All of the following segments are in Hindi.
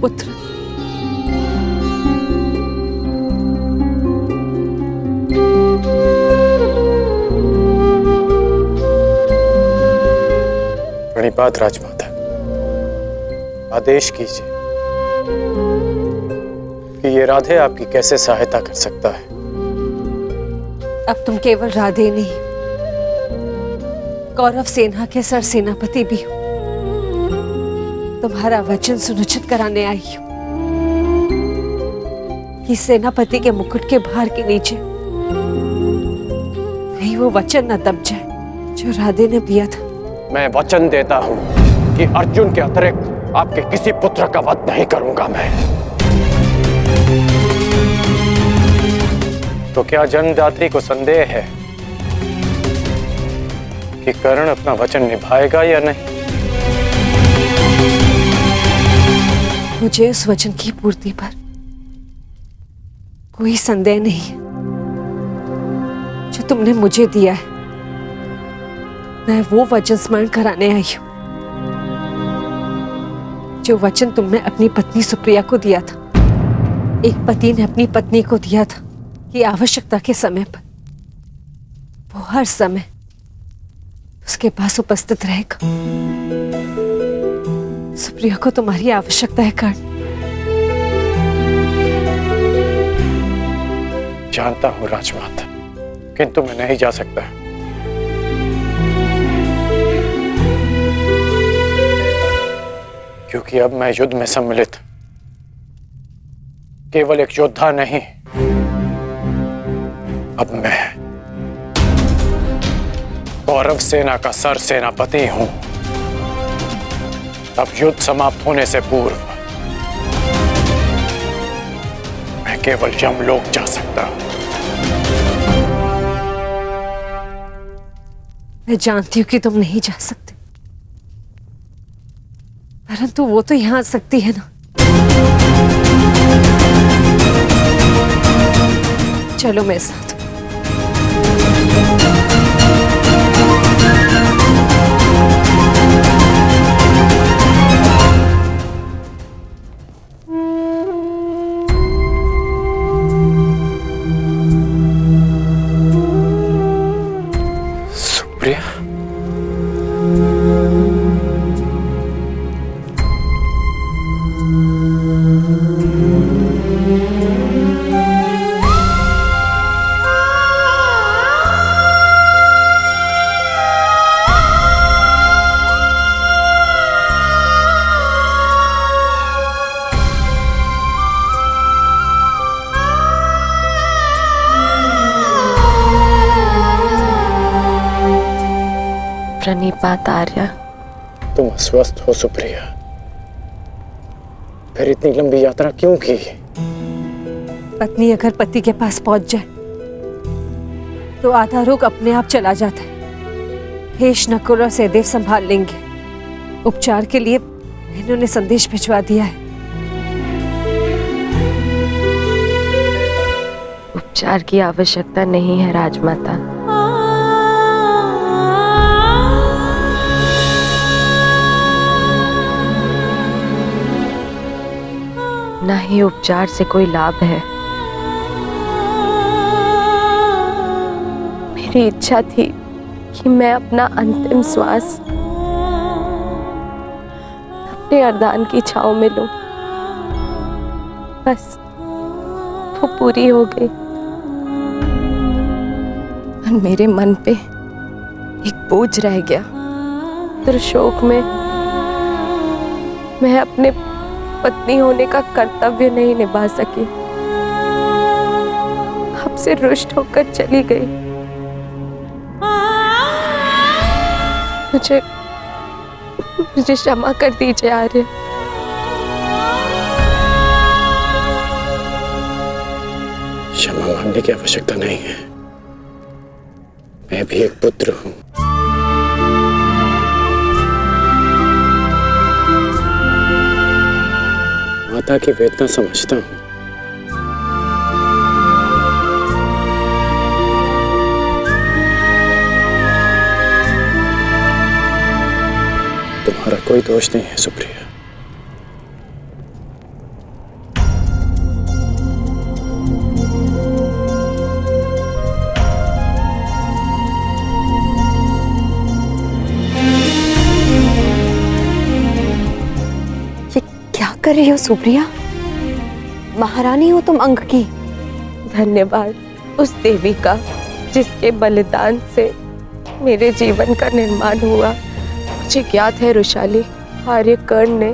पुत्र। प्रणिपात राजमाता, आदेश कीजिए कि ये राधे आपकी कैसे सहायता कर सकता है। अब तुम केवल राधे नहीं, कौरव सेना के सरसेनापति भी हो। तुम्हारा वचन सुनिश्चित कराने आई हूं कि सेनापति के मुकुट के भार के नीचे नहीं वो वचन न दब जाए जो राधे ने दिया था। मैं वचन देता हूं कि अर्जुन के अतिरिक्त आपके किसी पुत्र का वध नहीं करूंगा मैं। तो क्या जन्मदात्री को संदेह है कि कर्ण अपना वचन निभाएगा या नहीं? मुझे उस वचन की पूर्ति पर कोई संदेह नहीं है जो तुमने मुझे दिया है। मैं वो वचन स्मरण कराने आई हूं जो वचन तुमने अपनी पत्नी सुप्रिया को दिया था। एक पति ने अपनी पत्नी को दिया था कि आवश्यकता के समय पर वो हर समय उसके पास उपस्थित रहेगा। सुप्रिया को तुम्हारी आवश्यकता है कर्ण। जानता हूं राजमाता, किंतु मैं नहीं जा सकता। क्योंकि अब मैं युद्ध में सम्मिलित केवल एक योद्धा नहीं, अब मैं कौरव सेना का सरसेनापति हूं। अब युद्ध समाप्त होने से पूर्व मैं केवल यमलोक जा सकता हूं। मैं जानती हूं कि तुम नहीं जा सकते, परंतु वो तो यहां आ सकती है ना। चलो मेरे साथ। सुप्रिया, प्रणिपात आर्या। तुम अस्वस्थ हो सुप्रिया, फिर इतनी लंबी यात्रा क्यों की? पत्नी अगर पति के पास पहुंच जाए तो आधा रोग अपने आप चला जाता है। हेश, नकुल और सहदेव संभाल लेंगे। उपचार के लिए इन्होंने संदेश भिजवा दिया है। उपचार की आवश्यकता नहीं है राजमाता। ना ही उपचार से कोई लाभ है। मेरी इच्छा थी कि मैं अपना अंतिम श्वास अपने अर्धान की छांव में लूं। बस वो पूरी हो गई और मेरे मन पे एक बोझ रह गया। तो शोक में मैं अपने पत्नी होने का कर्तव्य नहीं निभा सकी। आपसे रुष्ट होकर चली गई। मुझे क्षमा कर दीजिए आर्य। क्षमा मांगने की आवश्यकता नहीं है। मैं भी एक पुत्र हूं। माता की वेदना समझता हूं। तुम्हारा कोई दोष नहीं है सुप्रिया। कर रही हो सुप्रिया? महारानी हो तुम अंक की। धन्यवाद उस देवी का जिसके बलिदान से मेरे जीवन का निर्माण हुआ। मुझे ज्ञात है रुशाली, आर्यकर्ण ने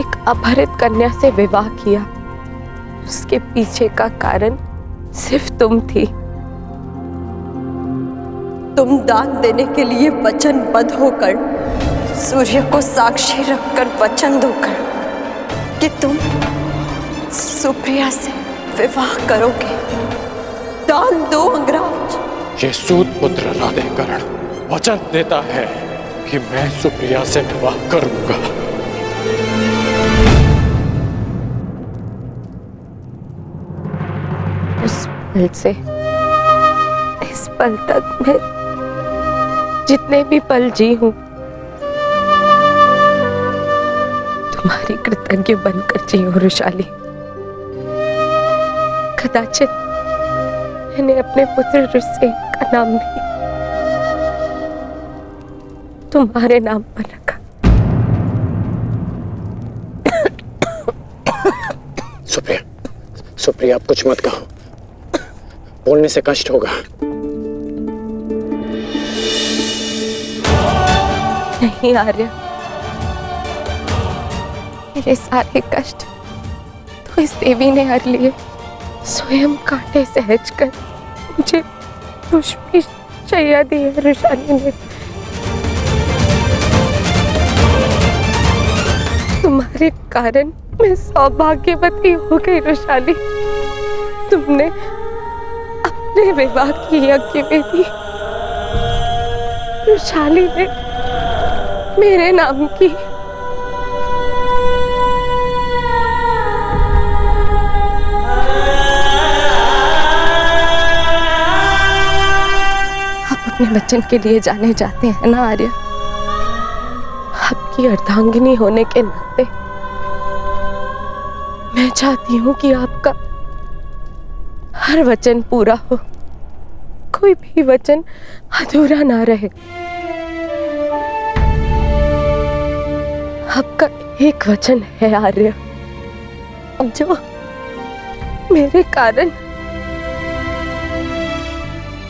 एक अपहरित कन्या से विवाह किया। उसके पीछे का कारण सिर्फ तुम थी। तुम दान देने के लिए वचनबद्ध होकर, सूर्य को साक्षी रखकर वचन दोकर कि तुम सुप्रिया से विवाह करोगे। दान दो अंगराज। ये सूत पुत्र राधेकर्ण वचन देता है कि मैं सुप्रिया से विवाह करूंगा। उस पल से इस पल तक मैं जितने भी पल जी हूं तुम्हारी कृतज्ञ बनकर जी हूं रुशाली। कदाचित मैंने अपने पुत्र रुसेन का नाम भी तुम्हारे नाम पर रखा। सुप्रिया, सुप्रिया आप कुछ मत कहो, बोलने से कष्ट होगा। नहीं आर्य, मेरे सारे कष्ट तो इस देवी ने हर लिए। स्वयं कांटे सहज कर मुझे पुष्पी शैया दी है रुशाली ने। तुम्हारे कारण मैं सौभाग्यवती हो गई रुशाली। तुमने अपने विवाह की यज्ञ में भी रुशाली ने मेरे नाम की। अपने वचन के लिए जाने जाते हैं ना आर्य। आपकी अर्धांगिनी होने के नाते मैं चाहती हूं कि आपका हर वचन पूरा हो, कोई भी वचन अधूरा ना रहे। आपका एक वचन है आर्य जो मेरे कारण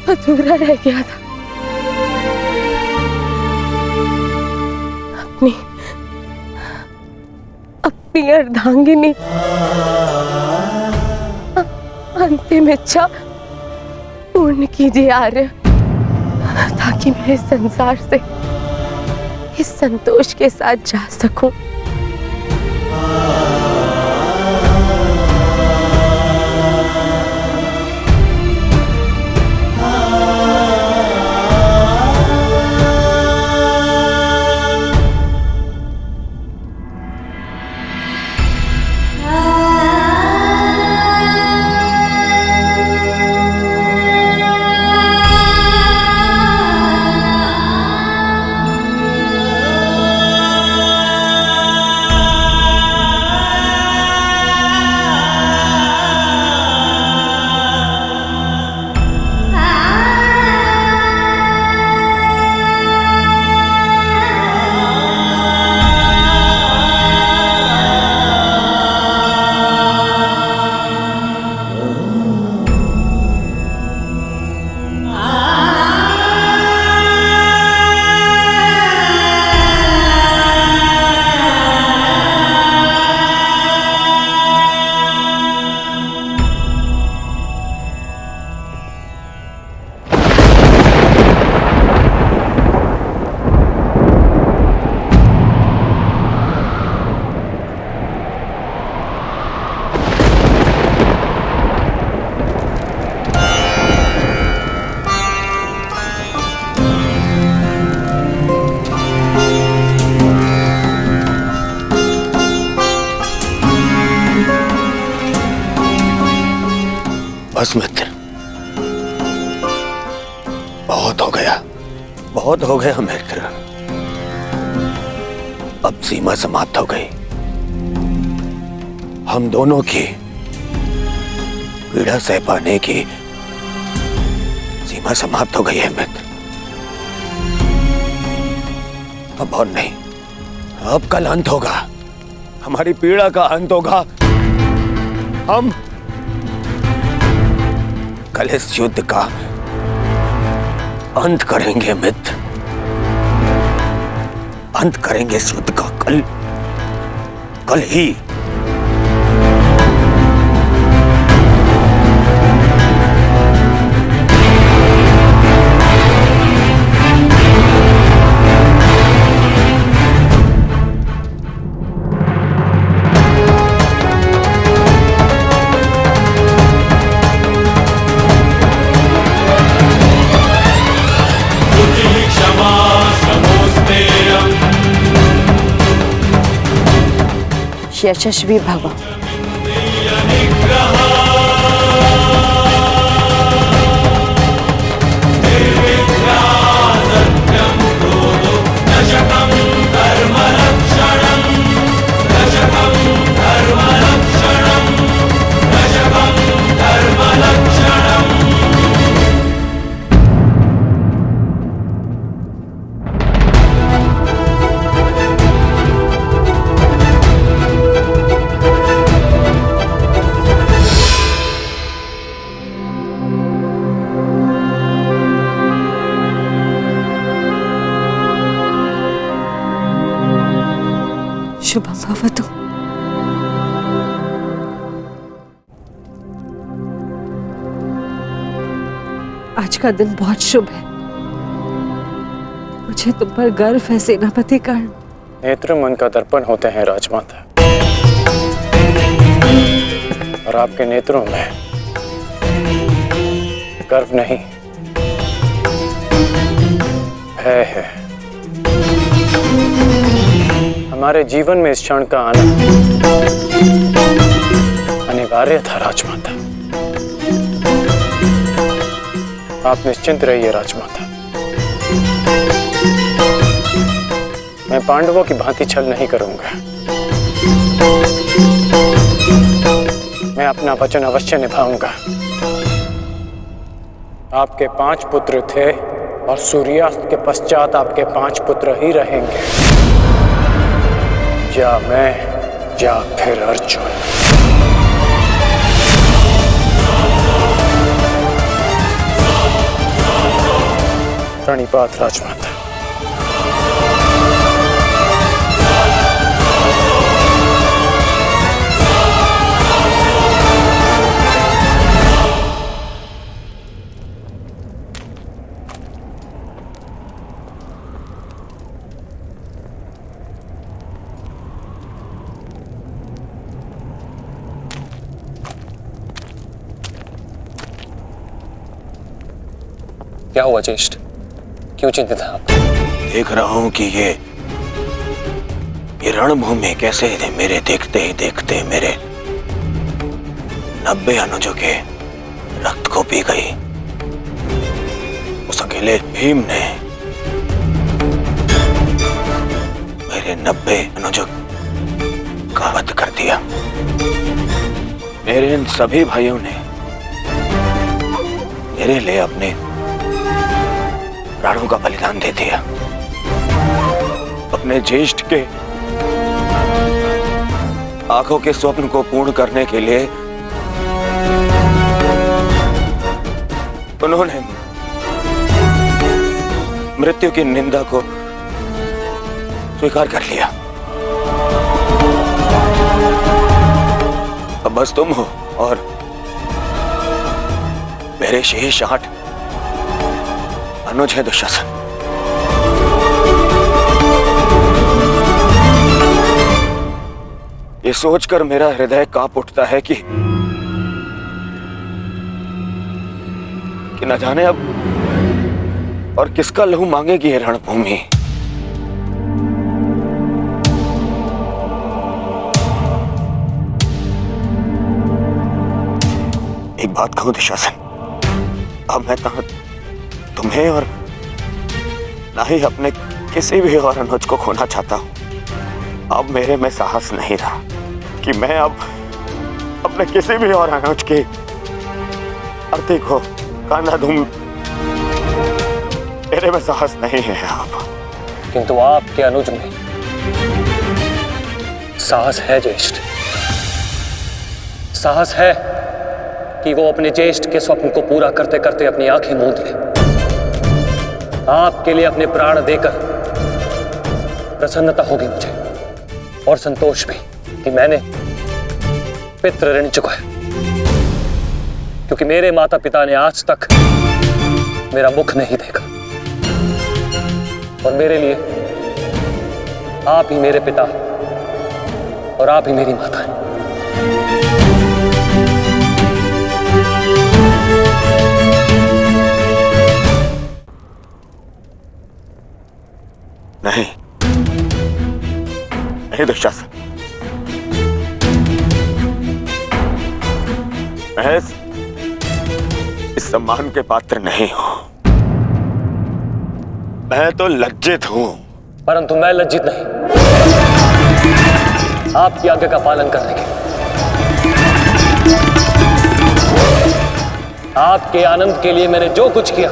अधूरा रह गया था। अपनी अर्धांगिनी अंतिम इच्छा पूर्ण कीजिए आर्य, ताकि मैं इस संसार से इस संतोष के साथ जा सकूं। बस मित्र, बहुत हो गया मित्र। अब सीमा समाप्त हो गई। हम दोनों की पीड़ा सह पाने की सीमा समाप्त हो गई है मित्र। अब और नहीं, अब कल अंत होगा। हमारी पीड़ा का अंत होगा। हम कल इस युद्ध का अंत करेंगे मित्र, अंत करेंगे इस युद्ध का कल ही। यशस्वी भव। शुभम भवतु। आज का दिन बहुत शुभ है। मुझे तुम पर गर्व है सेनापति कर्ण। नेत्र मन का दर्पण होते हैं राजमाता, और आपके नेत्रों में गर्व नहीं, भय है। हमारे जीवन में इस क्षण का आना अनिवार्य था राजमाता। आप निश्चिंत रहिए राजमाता, मैं पांडवों की भांति छल नहीं करूंगा। मैं अपना वचन अवश्य निभाऊंगा। आपके 5 पुत्र थे और सूर्यास्त के पश्चात आपके 5 पुत्र ही रहेंगे, या मैं या फिर अर्जुन। प्रणिपात राजमाता। क्या हुआ ज्येष्ठ, क्यों चिंतित हैं आप? देख रहा हूं कि ये रणभूमि कैसे मेरे देखते ही देखते मेरे 90 अनुजों के रक्त को पी गई। उस अकेले भीम ने मेरे 90 अनुजों का वध कर दिया। मेरे इन सभी भाइयों ने मेरे लिए अपने प्राणों का बलिदान दे दिया। अपने ज्येष्ठ के आंखों के स्वप्न को पूर्ण करने के लिए उन्होंने मृत्यु की निंदा को स्वीकार कर लिया। अब बस तुम हो और मेरे शेष 8 अनुज है दुशासन। ये सोचकर मेरा हृदय कांप उठता है कि न जाने अब और किसका लहू मांगेगी ये रणभूमि। एक बात कहूं दुशासन, अब मैं तुम्हें और ना ही अपने किसी भी और अनुज को खोना चाहता हूं। अब मेरे में साहस नहीं रहा कि मैं अब अपने किसी भी और अनुज की अर्थी को कांधा दूं। मेरे में साहस नहीं है अब। किंतु आपके अनुज में साहस है ज्येष्ठ, साहस है कि वो अपने ज्येष्ठ के स्वप्न को पूरा करते करते अपनी आंखें मूंद ले। आपके लिए अपने प्राण देकर प्रसन्नता होगी मुझे, और संतोष भी कि मैंने पितृ ऋण चुकाया, क्योंकि मेरे माता पिता ने आज तक मेरा मुख नहीं देखा, और मेरे लिए आप ही मेरे पिता और आप ही मेरी माता हैं। नहीं नहीं दुशासन, मैं इस सम्मान के पात्र नहीं हूं। मैं तो लज्जित हूं। परंतु मैं लज्जित नहीं, आपकी आज्ञा का पालन करने के, आपके आनंद के लिए मैंने जो कुछ किया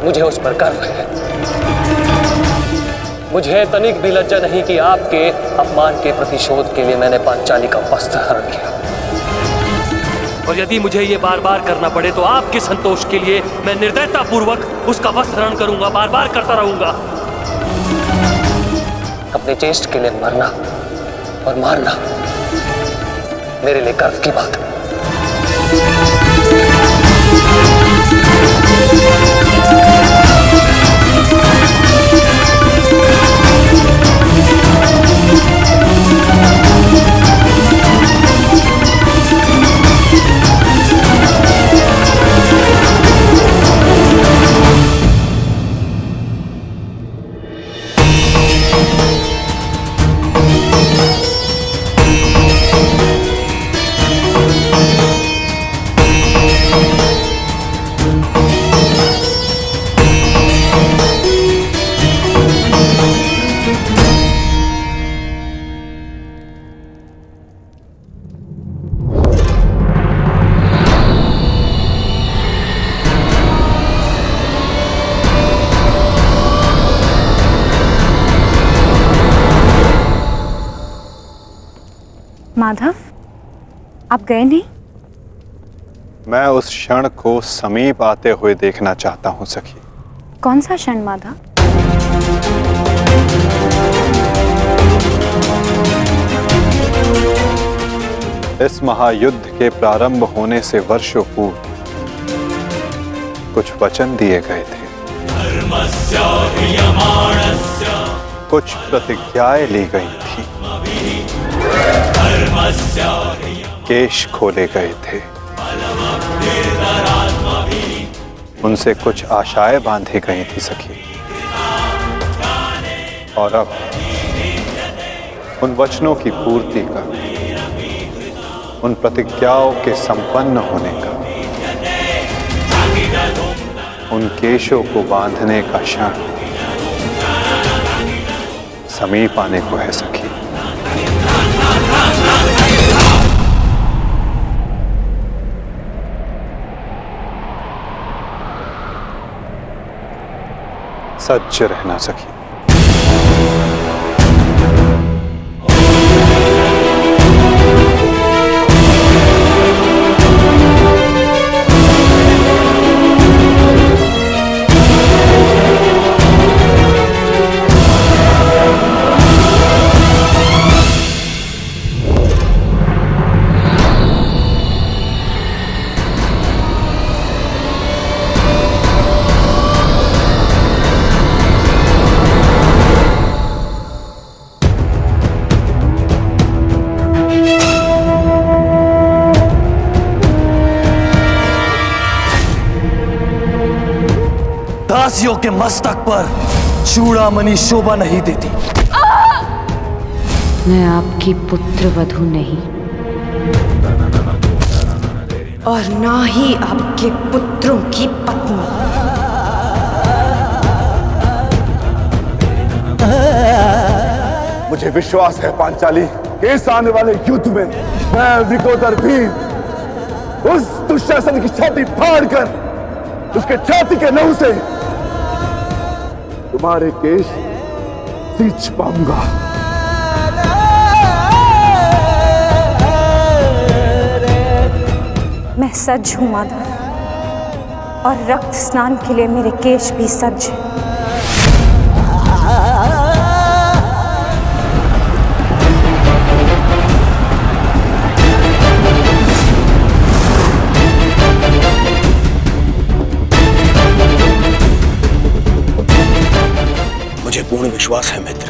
मुझे उस पर गर्व है। मुझे तनिक भी लज्जा नहीं कि आपके अपमान के प्रतिशोध के लिए मैंने पांचाली का वस्त्र हरण किया, और यदि मुझे ये बार बार करना पड़े तो आपके संतोष के लिए मैं निर्दयता पूर्वक उसका वस्त्र हरण करूंगा, बार बार करता रहूंगा। अपने ज्येष्ठ के लिए मरना और मारना मेरे लिए गर्व की बात है। माधव, आप गए नहीं? मैं उस क्षण को समीप आते हुए देखना चाहता हूं सखी। कौन सा क्षण माधव? इस महायुद्ध के प्रारंभ होने से वर्षों पूर्व कुछ वचन दिए गए थे, कुछ प्रतिज्ञाएं ली गई थी, केश खोले गए थे, उनसे कुछ आशाएं बांधी गई थी सखी। और अब उन वचनों की पूर्ति का, उन प्रतिज्ञाओं के संपन्न होने का, उन केशों को बांधने का क्षण समीप आने को है सखी। सज्ज रहना सखी। दासियों के मस्तक पर चूड़ामणि शोभा नहीं देती। मैं आपकी पुत्र वधू नहीं, और ना ही आपके पुत्रों की पत्नी। मुझे विश्वास है पांचाली, इस आने वाले युद्ध में मैं विकोदर भीम उस दुशासन की छाती फाड़कर उसके छाती के लहू से तुम्हारे केश सींच पाऊंगा। मैं सज्ज हूँ माधव, और रक्त स्नान के लिए मेरे केश भी सज्ज हैं। मुझे पूर्ण विश्वास है मित्र,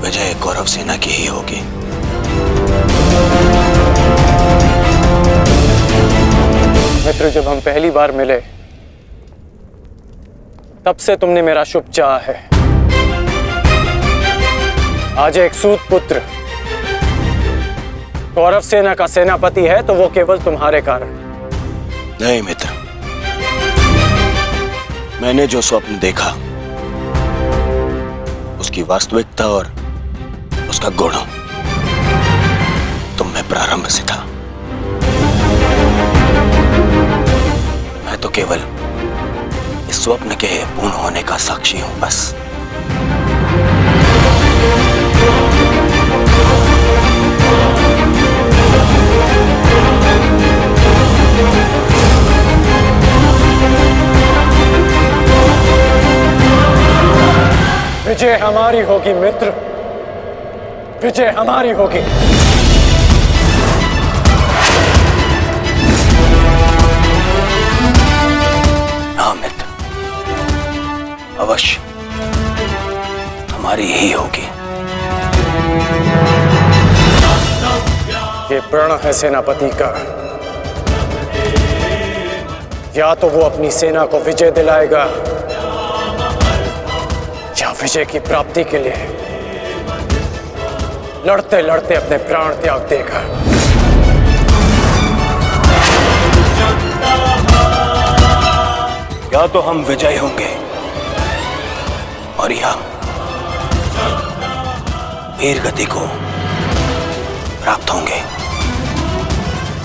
विजय कौरव सेना की ही होगी। मित्र, जब हम पहली बार मिले तब से तुमने मेरा शुभ चाहा है। आज एक सूत पुत्र कौरव सेना का सेनापति है तो वो केवल तुम्हारे कारण। नहीं मित्र, मैंने जो स्वप्न देखा उसकी वास्तविकता और उसका गुण तुम में प्रारंभ से था। मैं तो केवल इस स्वप्न के पूर्ण होने का साक्षी हूं बस। विजय हमारी होगी मित्र, विजय हमारी होगी। हाँ मित्र, अवश्य हमारी ही होगी। ये प्रण है सेनापति का, या तो वो अपनी सेना को विजय दिलाएगा या विजय की प्राप्ति के लिए लड़ते लड़ते अपने प्राण त्याग देगा। या तो हम विजयी होंगे और या वीर गति को प्राप्त होंगे।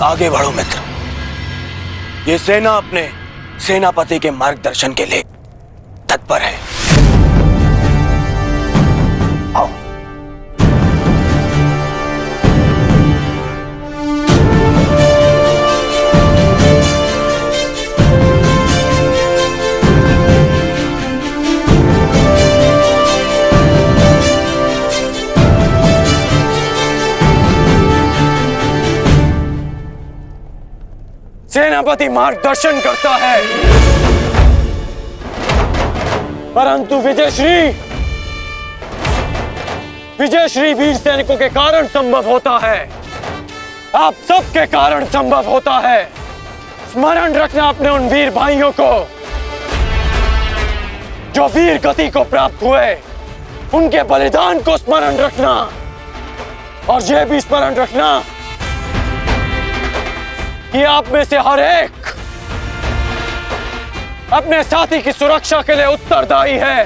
आगे बढ़ो मित्र, ये सेना अपने सेनापति के मार्गदर्शन के लिए तत्पर है। आओ। सेनापति मार्गदर्शन करता है, परंतु विजयश्री वीर सैनिकों के कारण संभव होता है। आप सबके कारण संभव होता है। स्मरण रखना अपने उन वीर भाइयों को जो वीर गति को प्राप्त हुए, उनके बलिदान को स्मरण रखना, और यह भी स्मरण रखना कि आप में से हर एक अपने साथी की सुरक्षा के लिए उत्तरदायी है।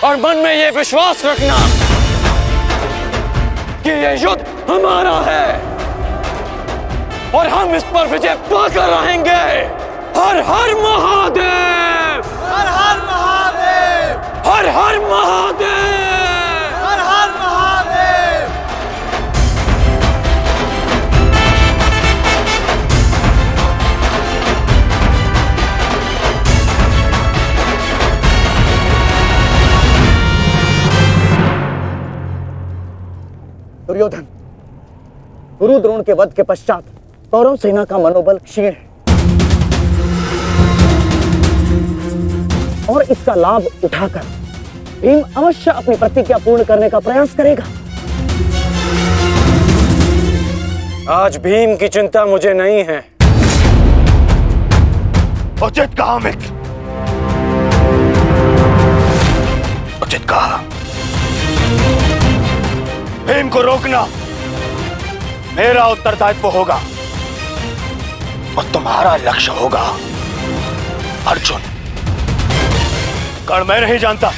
और मन में यह विश्वास रखना कि यह युद्ध हमारा है और हम इस पर विजय पाकर रहेंगे। हर हर महादेव, हर हर महादेव, हर हर महादेव, हर हर महादेव। दुर्योधन, गुरु द्रोण के वध के पश्चात कौरव सेना का मनोबल क्षीण है और इसका लाभ उठाकर भीम अवश्य अपनी प्रतिज्ञा पूर्ण करने का प्रयास करेगा। आज भीम की चिंता मुझे नहीं है। उचित कहा मित्र, उचित कहा। भीम को रोकना मेरा उत्तरदायित्व होगा और तुम्हारा लक्ष्य होगा अर्जुन। कारण मैं नहीं जानता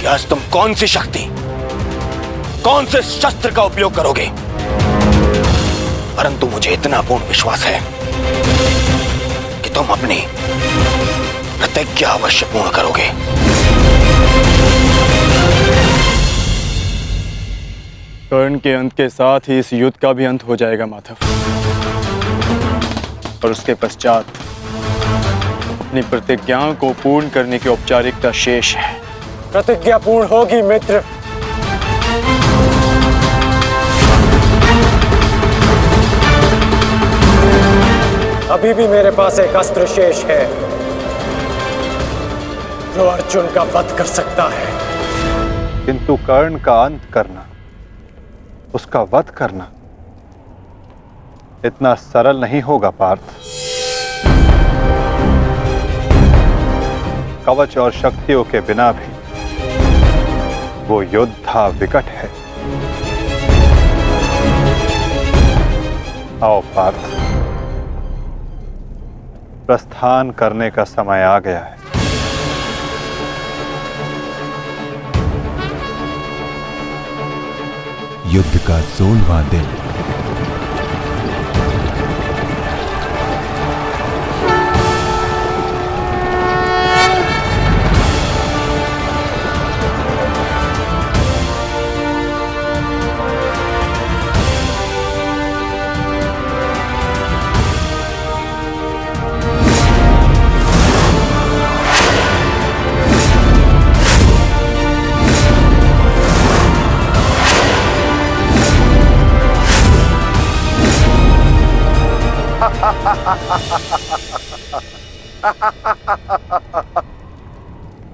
कि आज तुम कौन सी शक्ति, कौन से शस्त्र का उपयोग करोगे, परंतु मुझे इतना पूर्ण विश्वास है कि तुम अपनी प्रतिज्ञा अवश्य पूर्ण करोगे। कर्ण के अंत के साथ ही इस युद्ध का भी अंत हो जाएगा माधव। और उसके पश्चात अपनी प्रतिज्ञाओं को पूर्ण करने की औपचारिकता शेष है। प्रतिज्ञा पूर्ण होगी मित्र। अभी भी मेरे पास एक अस्त्र शेष है जो अर्जुन का वध कर सकता है। किंतु कर्ण का अंत करना, उसका वध करना इतना सरल नहीं होगा पार्थ। कवच और शक्तियों के बिना भी वो योद्धा विकट है। आओ पार्थ, प्रस्थान करने का समय आ गया है। युद्ध का 16वां दिन।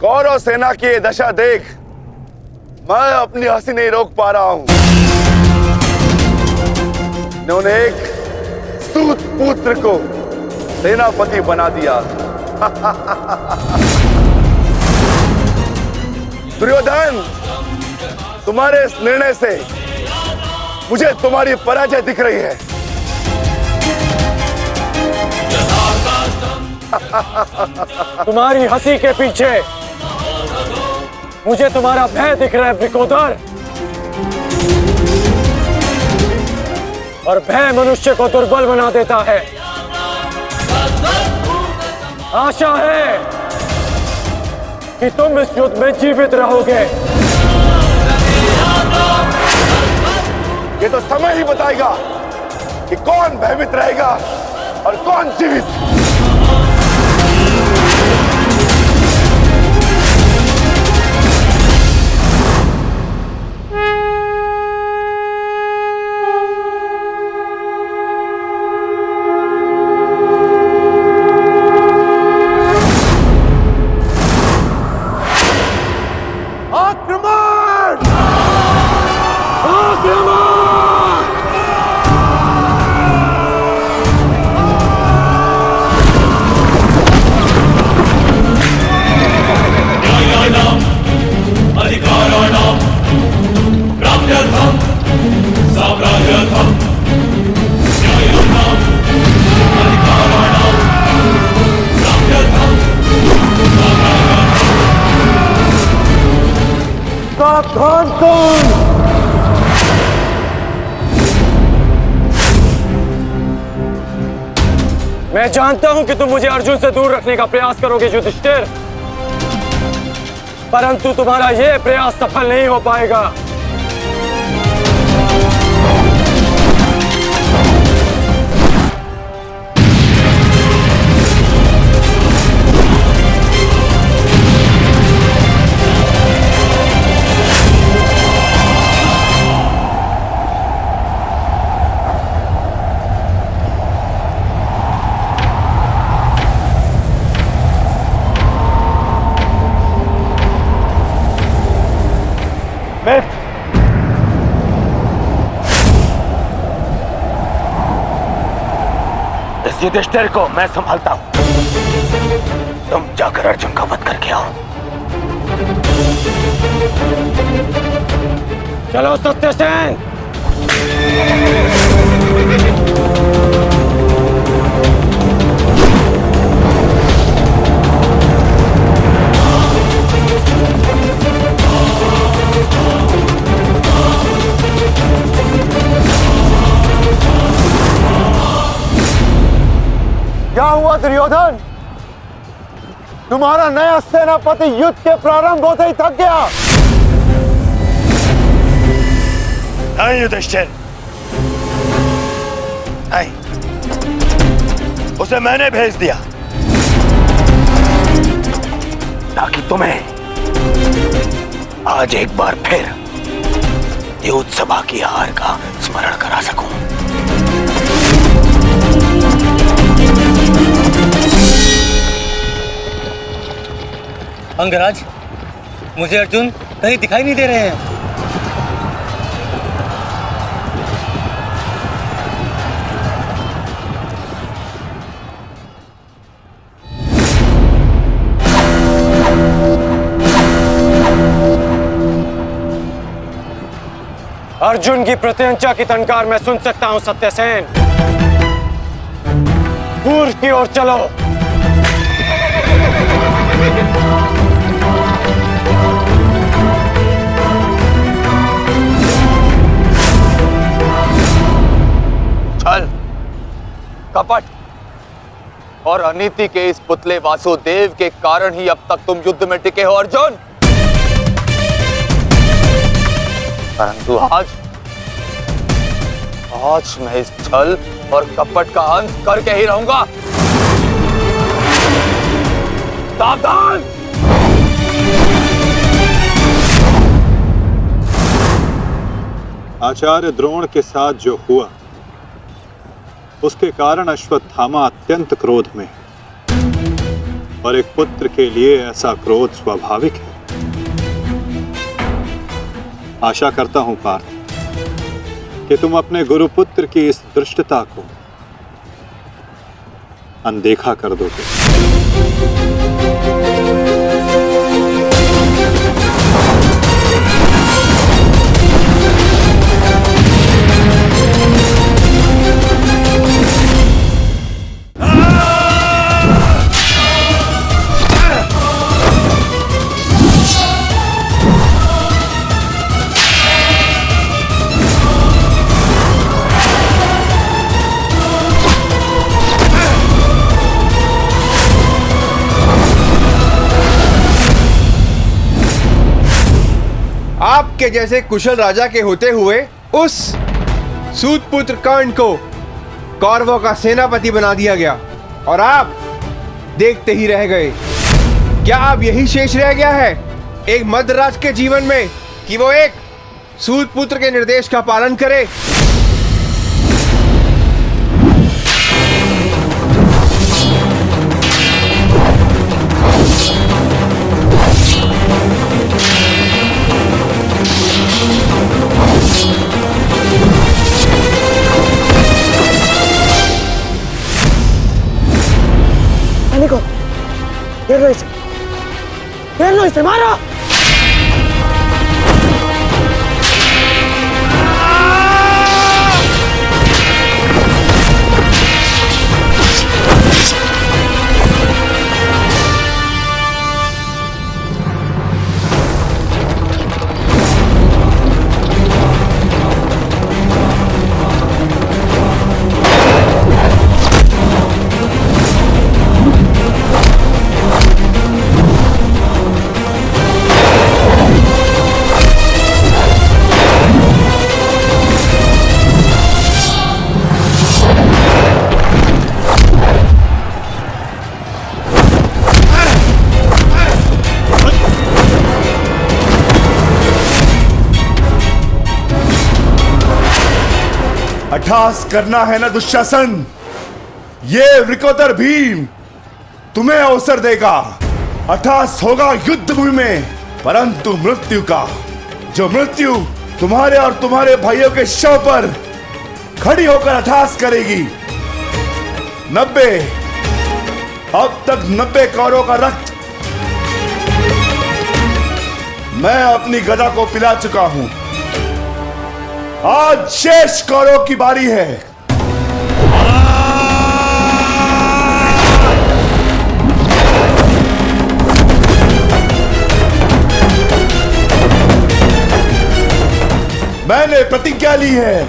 कौरव सेना की ये दशा देख मैं अपनी हंसी नहीं रोक पा रहा हूं। इन्होंने एक सूत पुत्र को सेनापति बना दिया। दुर्योधन, तुम्हारे इस निर्णय से मुझे तुम्हारी पराजय दिख रही है। तुम्हारी हंसी के पीछे मुझे तुम्हारा भय दिख रहा है वृकोदर। और भय मनुष्य को दुर्बल बना देता है। आशा है कि तुम इस युद्ध में जीवित रहोगे। ये तो समय ही बताएगा कि कौन भयभीत रहेगा और कौन जीवित। सावधान कौन? मैं जानता हूं कि तुम मुझे अर्जुन से दूर रखने का प्रयास करोगे युधिष्ठिर, परंतु तुम्हारा यह प्रयास सफल नहीं हो पाएगा। इस युधिष्ठिर को मैं संभालता हूं। तुम जाकर अर्जुन का वध करके आओ। चलो सत्यसेन। क्या हुआ दुर्योधन? तुम्हारा नया सेनापति युद्ध के प्रारंभ होते ही थक गया। नहीं युधिष्ठिर, नहीं, उसे मैंने भेज दिया ताकि तुम्हें आज एक बार फिर युद्ध सभा की हार का स्मरण करा सकूं। अंगराज, मुझे अर्जुन कहीं दिखाई नहीं दे रहे हैं। अर्जुन की प्रत्यंचा की टंकार मैं सुन सकता हूं सत्यसेन। पूर्व की ओर चलो। छल, कपट और अनीति के इस पुतले वासुदेव के कारण ही अब तक तुम युद्ध में टिके हो अर्जुन। परंतु आज मैं इस छल और कपट का अंत करके ही रहूंगा। सावधान! आचार्य द्रोण के साथ जो हुआ उसके कारण अश्वत्थामा अत्यंत क्रोध में है और एक पुत्र के लिए ऐसा क्रोध स्वाभाविक है। आशा करता हूं पार्थ कि तुम अपने गुरुपुत्र की इस दुष्टता को अनदेखा कर दोगे। आपके जैसे कुशल राजा के होते हुए उस सूतपुत्र कर्ण को कौरवों का सेनापति बना दिया गया और आप देखते ही रह गए। क्या अब यही शेष रह गया है एक मध्यराज के जीवन में कि वो एक सूतपुत्र के निर्देश का पालन करे? घेर लो इसे, मारो। अट्ठास करना है ना दुशासन, ये वृकोदर भीम तुम्हें अवसर देगा। अट्ठास होगा युद्ध भूमि में, परंतु मृत्यु का, जो मृत्यु तुम्हारे और तुम्हारे भाइयों के शव पर खड़ी होकर अट्ठास करेगी। 90 अब तक 90 कौरवों का रक्त मैं अपनी गदा को पिला चुका हूं। आज शेष कौरवों की बारी है। मैंने प्रतिज्ञा ली है,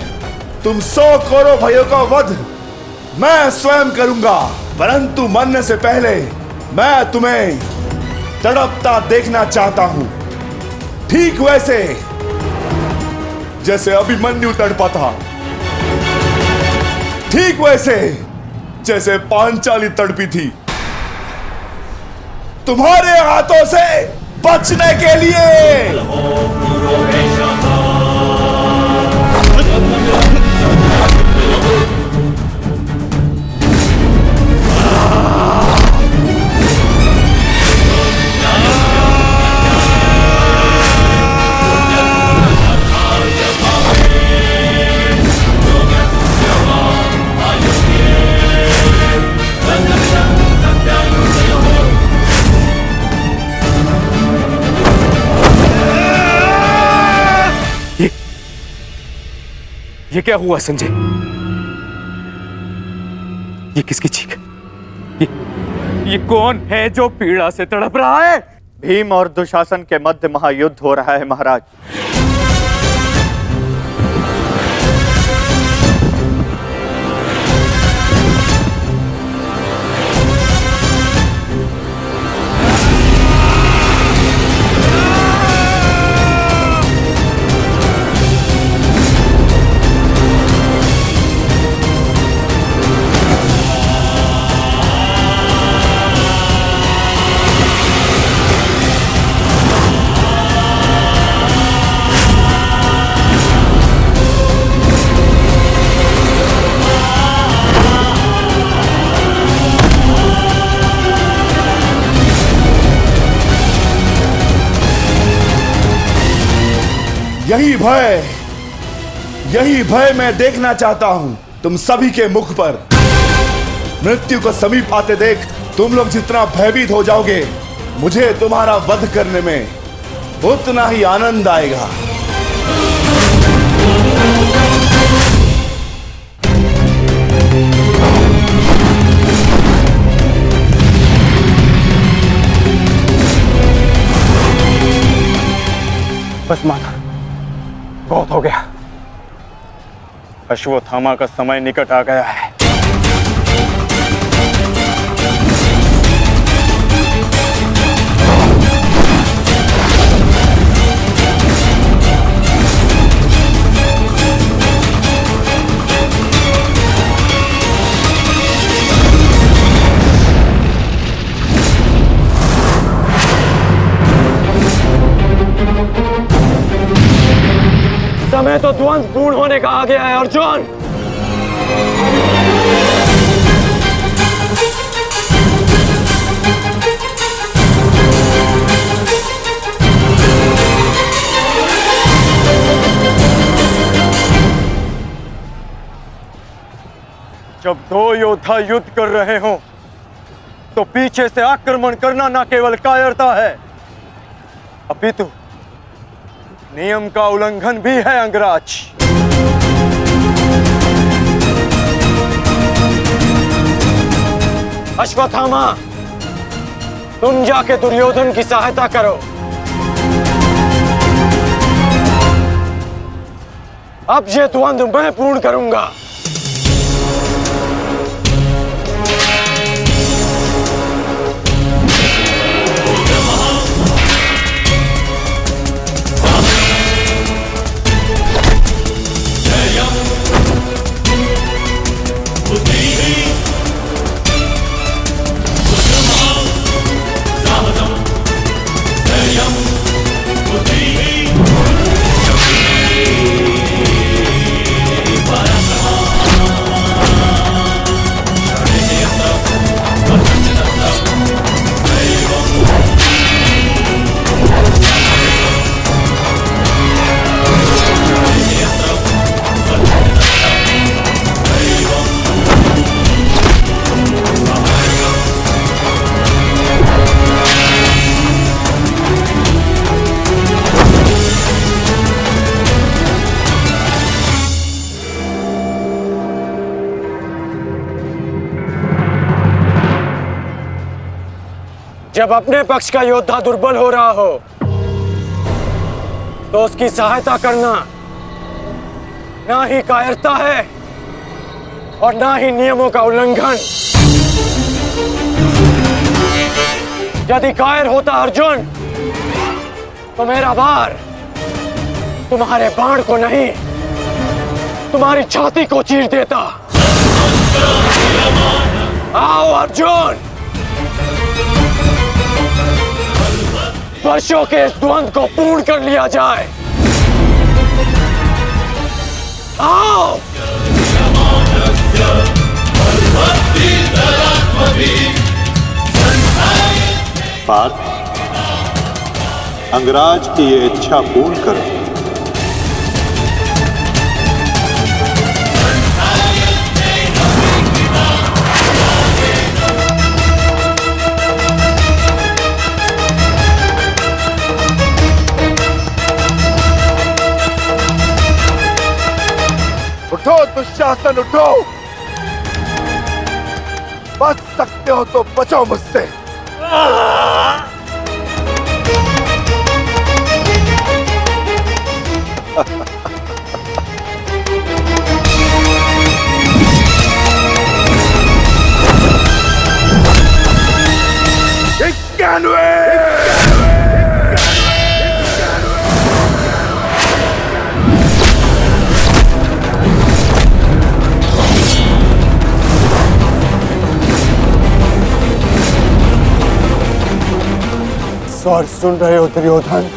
तुम 100 कौरव भाइयों का वध मैं स्वयं करूंगा, परंतु मरने से पहले मैं तुम्हें तड़पता देखना चाहता हूं। ठीक वैसे जैसे अभिमन्यु तड़पा था, ठीक वैसे जैसे पांचाली तड़पी थी। तुम्हारे हाथों से बचने के लिए ये क्या हुआ संजय? ये किसकी चीख? ये कौन है जो पीड़ा से तड़प रहा है? भीम और दुशासन के मध्य महायुद्ध हो रहा है महाराज। यही भय मैं देखना चाहता हूं तुम सभी के मुख पर। मृत्यु को समीप आते देख तुम लोग जितना भयभीत हो जाओगे, मुझे तुम्हारा वध करने में उतना ही आनंद आएगा। बस माना, बहुत हो गया। अश्वत्थामा का समय निकट आ गया है। समय तो द्वंद्व पूर्ण होने का आ गया है अर्जुन। जब दो योद्धा युद्ध कर रहे हों तो पीछे से आक्रमण करना न केवल कायरता है, अपितु नियम का उल्लंघन भी है अंगराज। अश्वत्थामा, तुम जाके दुर्योधन की सहायता करो। अब ये द्वंद्व मैं पूर्ण करूंगा। जब अपने पक्ष का योद्धा दुर्बल हो रहा हो तो उसकी सहायता करना ना ही कायरता है और ना ही नियमों का उल्लंघन। यदि कायर होता अर्जुन तो मेरा भार तुम्हारे बाण को नहीं, तुम्हारी छाती को चीर देता। आओ अर्जुन, वर्षों के इस द्वंद्व को पूर्ण कर लिया जाए। आओ। पार्थ, अंगराज की ये इच्छा पूर्ण करो। उठो दुशासन, उठो। बच सकते हो तो बचो मुझसे। स्वर सुन रहे हो दुर्योधन?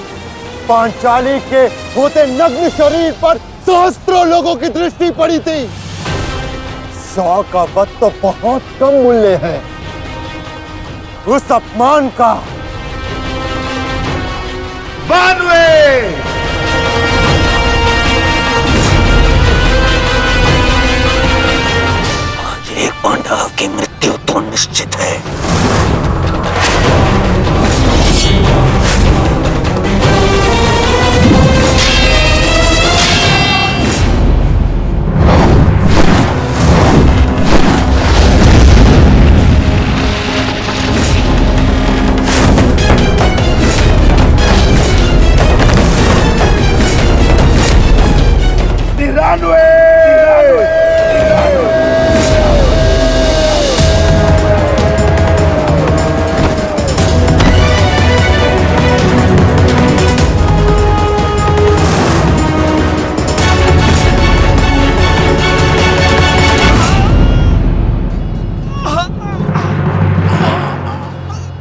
पांचाली के होते नग्न शरीर पर सहस्त्रों लोगों की दृष्टि पड़ी थी। 100 का वध तो बहुत कम मूल्य है। उस अपमान का 92 आज एक पांडव की मृत्यु तो निश्चित है।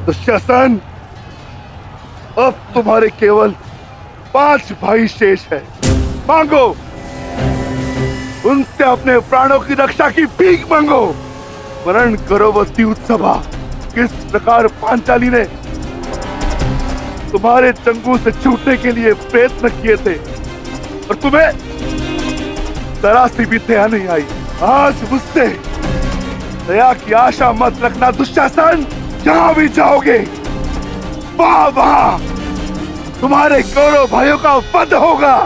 दुशासन, अब तुम्हारे केवल 5 भाई शेष है। मांगो, उनसे अपने प्राणों की रक्षा की भीख मांगो। वर्ण करो वो द्यूत सभा, किस प्रकार पांचाली ने तुम्हारे चंगू से छूटने के लिए प्रयत्न किए थे और तुम्हें जरा सी भी दया नहीं आई। आज मुझसे दया की आशा मत रखना दुशासन। जहां भी जाओगे वहां तुम्हारे कौरव भाइयों का वध होगा।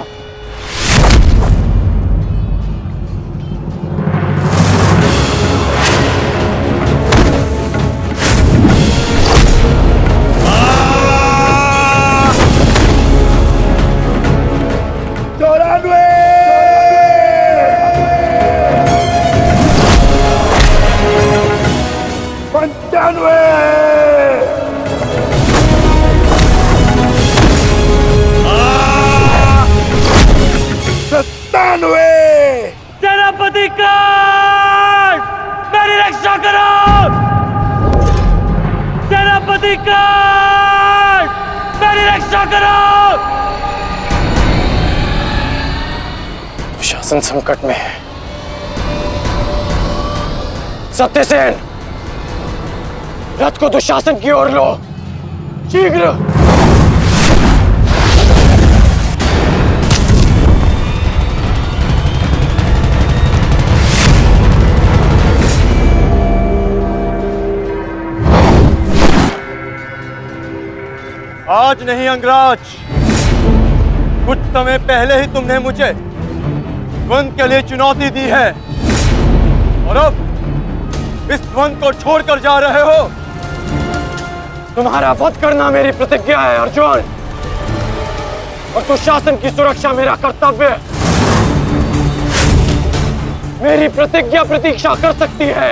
सेनापति कांड, मेरी रक्षा करो। सेनापति कांड, मेरी रक्षा करो। शासन संकट में है। सत्यसेन, रथ को दुशासन की ओर लो, शीघ्र। आज नहीं अंगराज, कुछ समय पहले ही तुमने मुझे द्वंद्व के लिए चुनौती दी है और अब इस द्वंद्व को छोड़कर जा रहे हो। तुम्हारा वध करना मेरी प्रतिज्ञा है अर्जुन, और दुशासन की सुरक्षा मेरा कर्तव्य है। मेरी प्रतिज्ञा प्रतीक्षा कर सकती है,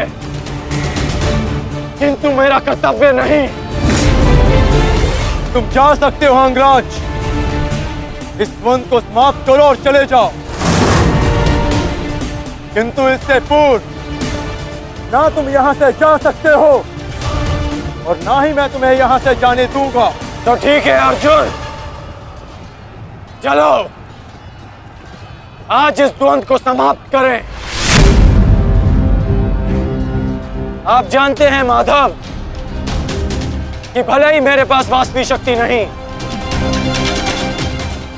किंतु मेरा कर्तव्य नहीं। तुम जा सकते हो अंगराज, इस द्वंद को समाप्त करो और चले जाओ। किंतु इससे पूर्व ना तुम यहाँ से जा सकते हो और ना ही मैं तुम्हें यहाँ से जाने दूंगा। तो ठीक है अर्जुन, चलो आज इस द्वंद को समाप्त करें। आप जानते हैं माधव कि भले ही मेरे पास वास्तविक शक्ति नहीं,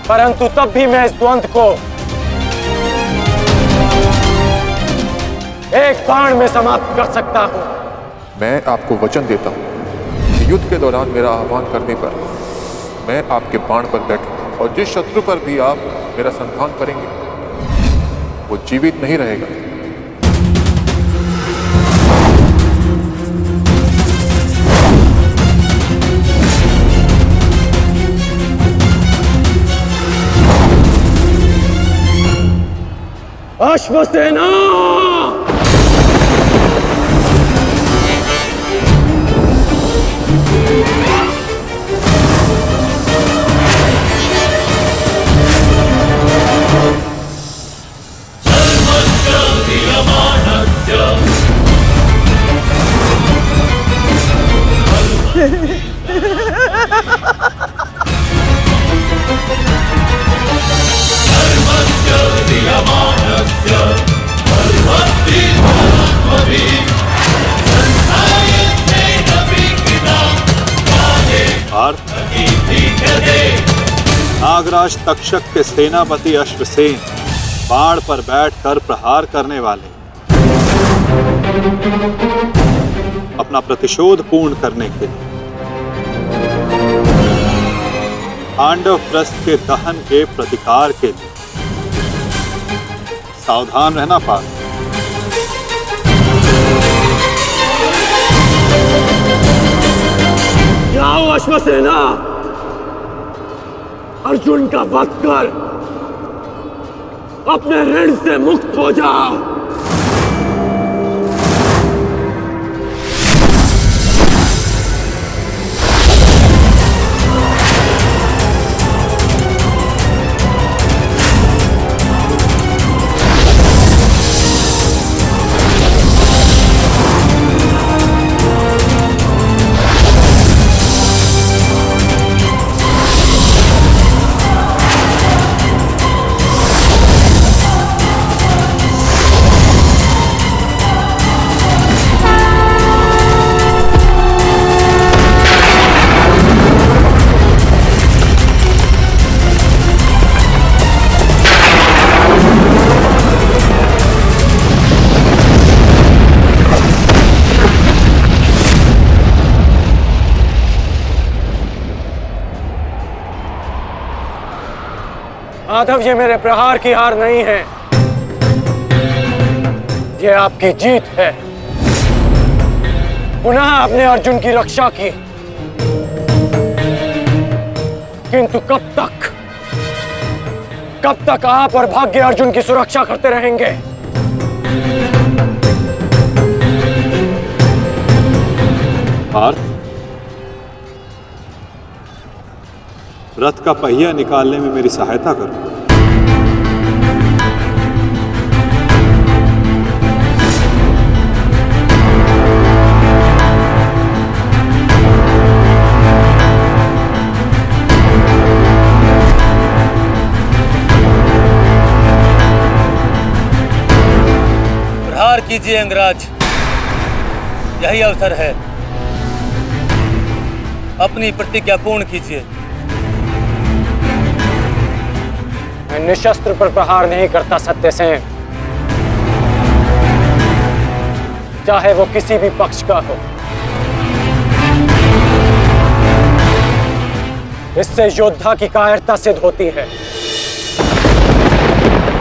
परंतु तब भी मैं इस द्वंद को एक बाण में समाप्त कर सकता हूं। मैं आपको वचन देता हूं कि युद्ध के दौरान मेरा आह्वान करने पर मैं आपके बाण पर बैठूंगा और जिस शत्रु पर भी आप मेरा संधान करेंगे वो जीवित नहीं रहेगा। अश्वसेना नागराज तक्षक के सेनापति अश्वसेन बाण पर बैठकर प्रहार करने वाले अपना प्रतिशोध पूर्ण करने के लिए पांडव प्रस्थ के दहन के प्रतिकार के लिए सावधान रहना पार्थ। जाओ अश्वसेना, अर्जुन का वध कर अपने ऋण से मुक्त हो जाओ। माधव, ये मेरे प्रहार की हार नहीं है, ये आपकी जीत है। पुनः आपने अर्जुन की रक्षा की, किंतु कब तक आप और भाग्य अर्जुन की सुरक्षा करते रहेंगे? पार्थ, रथ का पहिया निकालने में मेरी सहायता करो। प्रहार कीजिए अंगराज, यही अवसर है। अपनी प्रतिज्ञा पूर्ण कीजिए। मैं निशस्त्र पर प्रहार नहीं करता सत्यसेन, चाहे वो किसी भी पक्ष का हो। इससे योद्धा की कायरता सिद्ध होती है।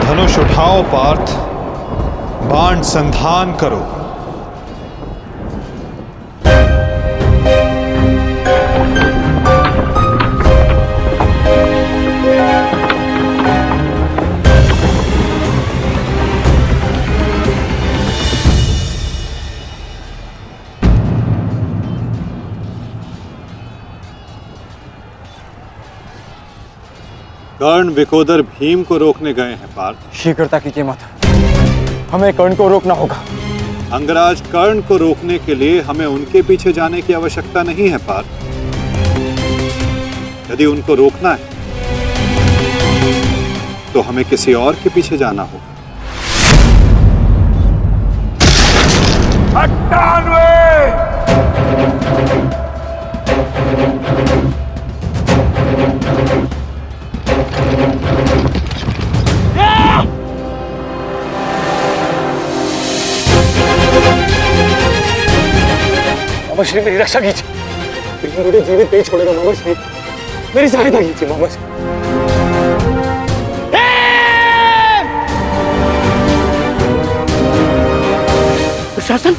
धनुष उठाओ पार्थ, बाण संधान करो। कर्ण विकोदर भीम को रोकने गए हैं पार्थ। शीघ्रता कीजिए माता, हमें कर्ण को रोकना होगा। अंगराज कर्ण को रोकने के लिए हमें उनके पीछे जाने की आवश्यकता नहीं है पार्थ। यदि उनको रोकना है तो हमें किसी और के पीछे जाना होगा। 98 मामा श्री मेरी रक्षा कीजिए, बिना मुझे जीवित नहीं छोड़ेगा मामा श्री, मेरी सहायता कीजिए मामा श्री। दुशासन,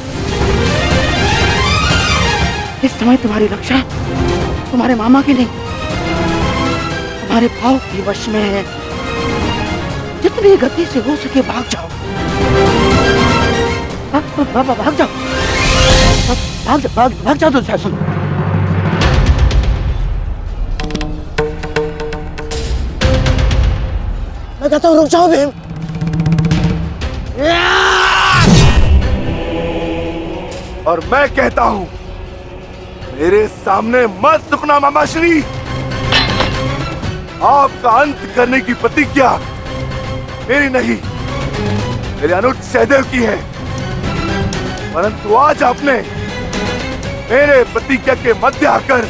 इस समय तुम्हारी रक्षा तुम्हारे मामा की नहीं, तुम्हारे भाव के वश में है। जितनी गति से हो सके भाग जाओ, भाग जाओ, भाग जाओ दुशासन। मैं कहता हूँ रुक जाओ भीम। और मैं कहता हूं मेरे सामने मत रुकना मामाश्री। आपका अंत करने की प्रतिज्ञा मेरी नहीं, मेरे अनुज सहदेव की है। परंतु आज आपने मेरे प्रतिज्ञा के मध्य आकर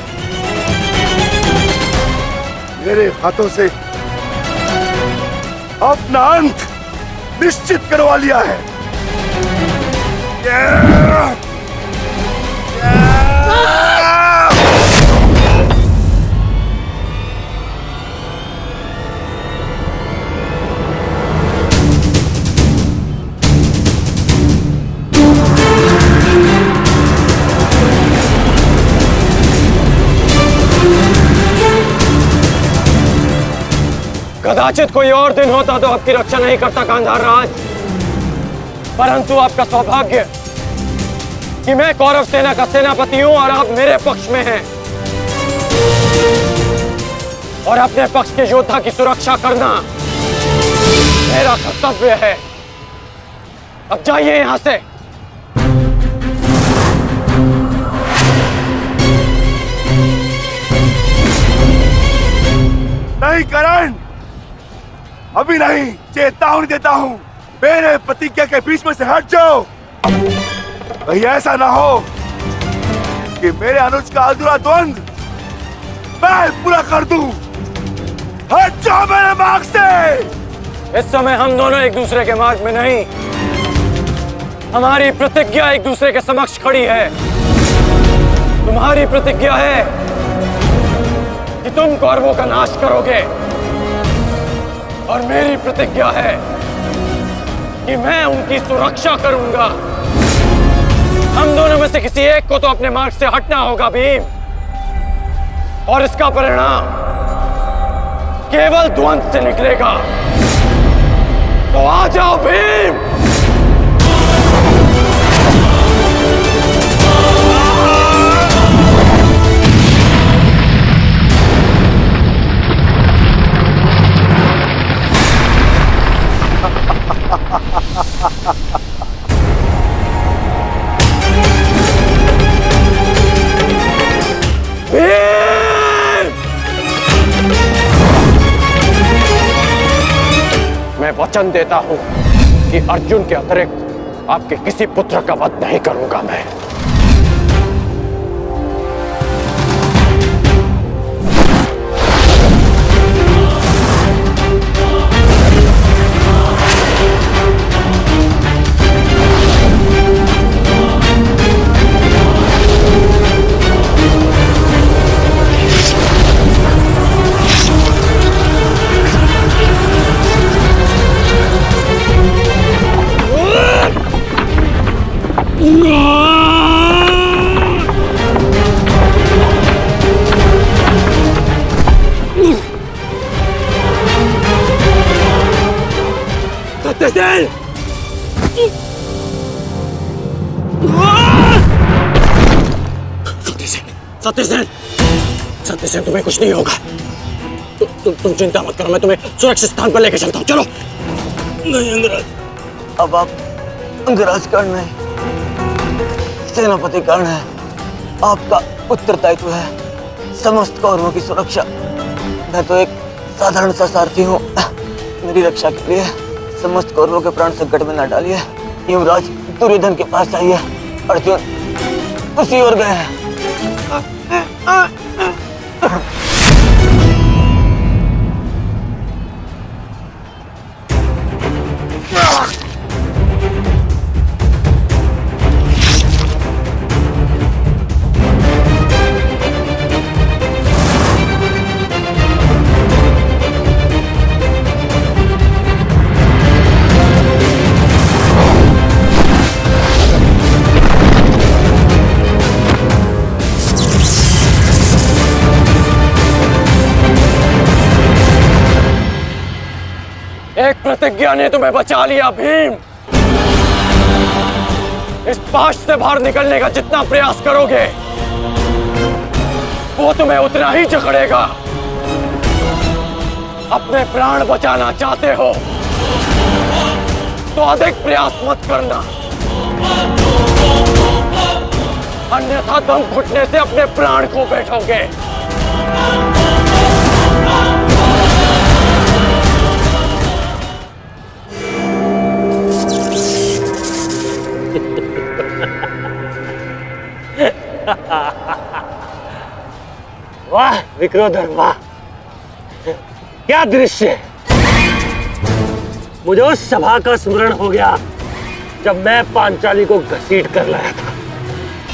मेरे हाथों से अपना अंत निश्चित करवा लिया है। कदाचित कोई और दिन होता तो आपकी रक्षा नहीं करता गांधार राज, परंतु आपका सौभाग्य कि मैं कौरव सेना का सेनापति हूं और आप मेरे पक्ष में हैं, और अपने पक्ष के योद्धा की सुरक्षा करना मेरा कर्तव्य है। अब जाइए यहां से। नहीं करण, अभी नहीं, चेतावनी देता हूं, मेरे प्रतिज्ञा के बीच में से हट जाओ। कहीं ऐसा ना हो कि मेरे अनुज का अधूरा द्वंद मैं पूरा कर दूं। हट जाओ मेरे मार्ग से। इस समय हम दोनों एक दूसरे के मार्ग में नहीं, हमारी प्रतिज्ञा एक दूसरे के समक्ष खड़ी है। तुम्हारी प्रतिज्ञा है कि तुम कौरवों का नाश करोगे, और मेरी प्रतिज्ञा है कि मैं उनकी सुरक्षा करूंगा। हम दोनों में से किसी एक को तो अपने मार्ग से हटना होगा भीम, और इसका परिणाम केवल द्वंद से निकलेगा। तो आ जाओ भीम। मैं वचन देता हूं कि अर्जुन के अतिरिक्त आपके किसी पुत्र का वध नहीं करूंगा मैं। सत्यसेन! सत्यसेन! सत्यसेन! सत्यसेन, तुम्हें कुछ नहीं होगा। तुम चिंता मत करो, मैं तुम्हें सुरक्षित स्थान पर लेकर चलता हूँ। चलो। नहीं अंगराज, अब आप अंगराज कर्ण नहीं, सेनापति कर्ण है। आपका उत्तरदायित्व है समस्त कौरवों की सुरक्षा। मैं तो एक साधारण सा सारथी हूँ। मेरी रक्षा के लिए समस्त कौरवों के प्राण संकट में न डालिए। युवराज दुर्योधन के पास जाइए, अर्जुन उसी ओर गए हैं। एक प्रतिज्ञा ने तुम्हें बचा लिया भीम। इस पाश से बाहर निकलने का जितना प्रयास करोगे वो तुम्हें उतना ही जकड़ेगा। अपने प्राण बचाना चाहते हो तो अधिक प्रयास मत करना, अन्यथा दम घुटने से अपने प्राण खो बैठोगे। वाह विक्रोधर, वाह क्या दृश्य। मुझे उस सभा का स्मरण हो गया जब मैं पांचाली को घसीट कर लाया था।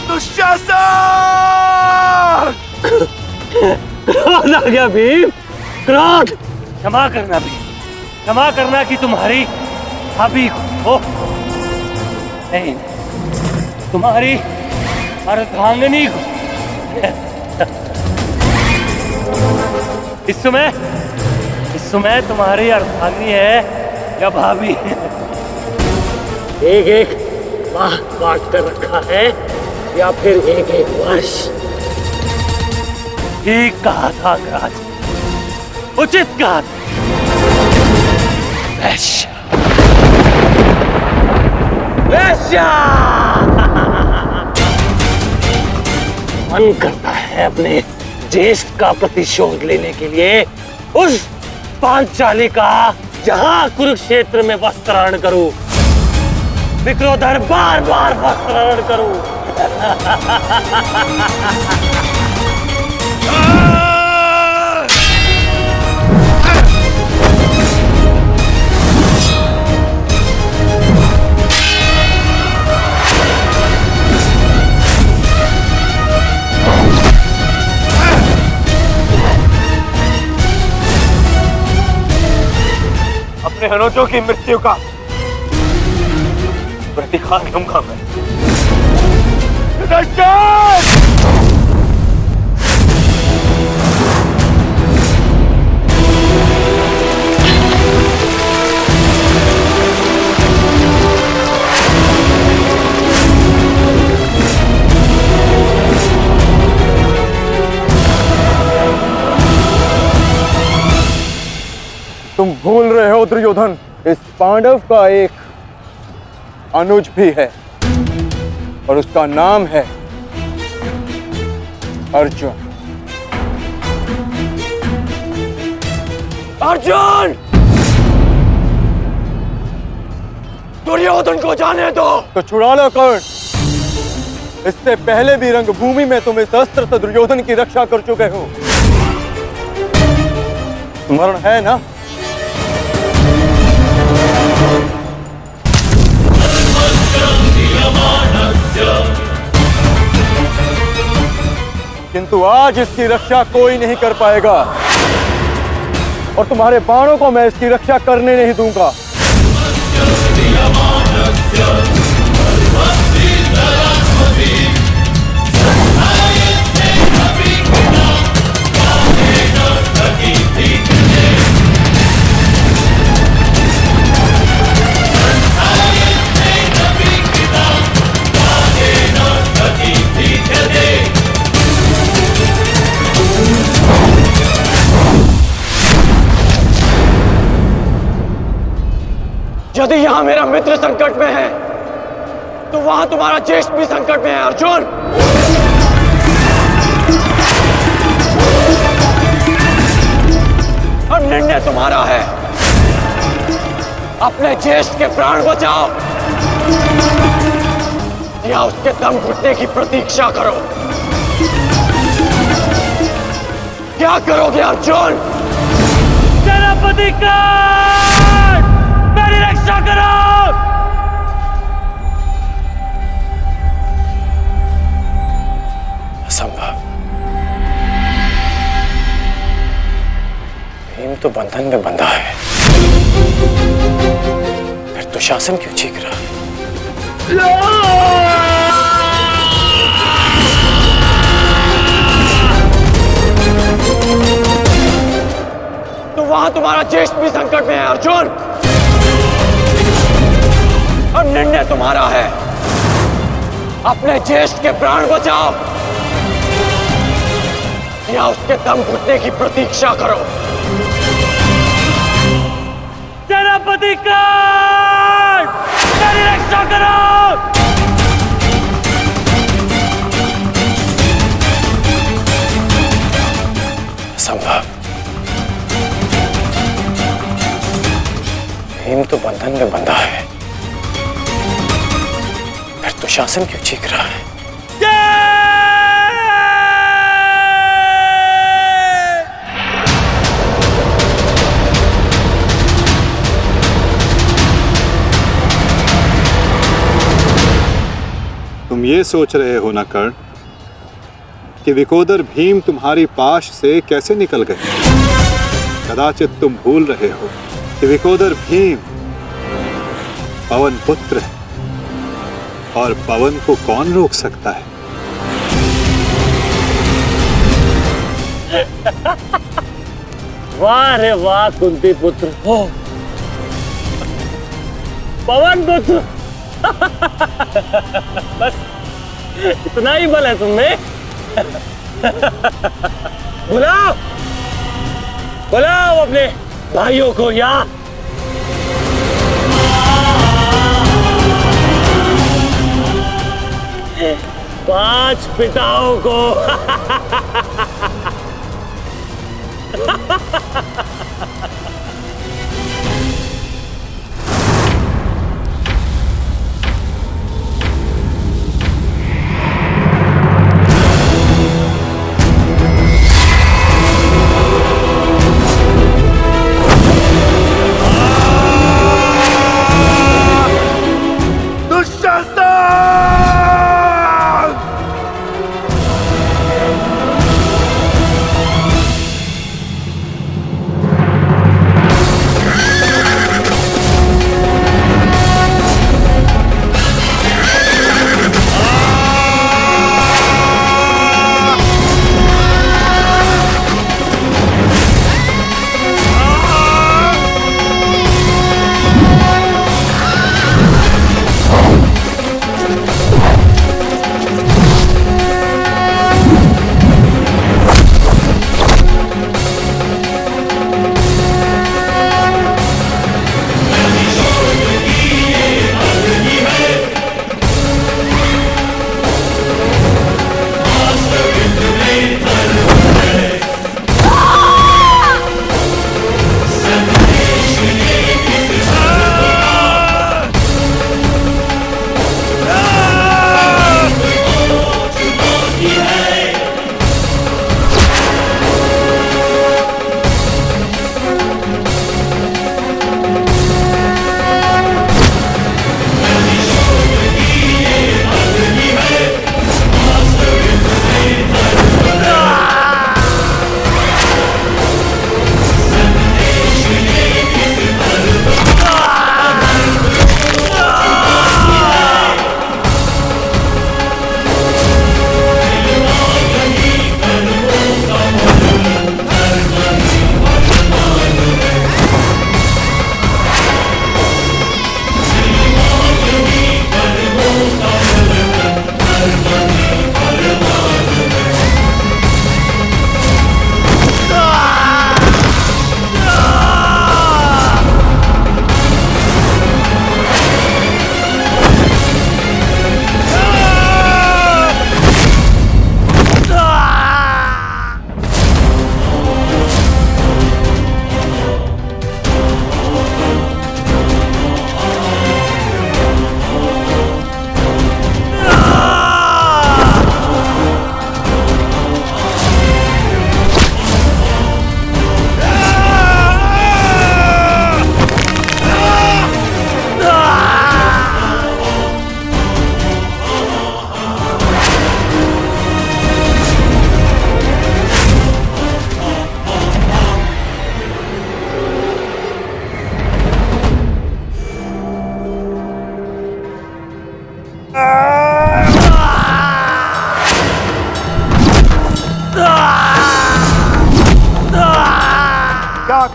दुशासन! क्रोध आ गया भीम, क्रोध। क्षमा करना भीम, क्षमा करना कि तुम्हारी भाभी हो, नहीं तुम्हारी अर्धांगिनी को। इस समय तुम्हारी अर्धांगिनी है या भाभी? एक एक माह काट कर रखा है या फिर एक एक वर्ष? ठीक कहा था अंगराज, उचित कहा था। वैश्य, वैश्य। मन करता है अपने ज्येष्ठ का प्रतिशोध लेने के लिए उस पांचाली का जहां कुरुक्षेत्र में वस्त्राहरण करूं, विक्रोधर बार बार वस्त्राहरण करूं। अपने अनुजों की मृत्यु का प्रतिकार लूंगा मैं। तुम भूल रहे हो दुर्योधन, इस पांडव का एक अनुज भी है और उसका नाम है अर्जुन। अर्जुन! दुर्योधन को जाने दो। तो छुड़ा लो कर्ण। इससे पहले भी रंगभूमि में तुम इस अस्त्र से दुर्योधन की रक्षा कर चुके हो, स्मरण है ना? किंतु आज इसकी रक्षा कोई नहीं कर पाएगा और तुम्हारे बाणों को मैं इसकी रक्षा करने नहीं दूंगा। यदि यहाँ मेरा मित्र संकट में है तो वहां तुम्हारा ज्येष्ठ भी संकट में है अर्जुन। अब निर्णय तुम्हारा है, अपने ज्येष्ठ के प्राण बचाओ या उसके दम घुटने की प्रतीक्षा करो। क्या करोगे अर्जुन? सेनापति कर्ण, मेरी रक्षा करो। असंभव। भीम तो बंधन में बंधा है, फिर दुशासन क्यों चीख रहा है? तो वहां तुम्हारा ज्येष्ठ भी संकट में है अर्जुन। अब निर्णय तुम्हारा है, अपने ज्येष्ठ के प्राण बचाओ या उसके दम घुटने की प्रतीक्षा करो। सेनापति कर्ण, मेरी रक्षा करो। असंभव। भीम तो बंधन में बंधा है, फिर दुशासन क्यों चीख रहा है? तुम ये सोच रहे हो ना कर्ण कि विकोदर भीम तुम्हारी पाश से कैसे निकल गए? कदाचित तुम भूल रहे हो कि विकोदर भीम पवन पुत्र है और पवन को कौन रोक सकता है? वाह रे वाह कुंती पुत्र हो, पवन पुत्र। बस इतना ही बल है तुमने। बुलाओ बुलाओ अपने भाइयों को यहाँ। पांच पिताओं को।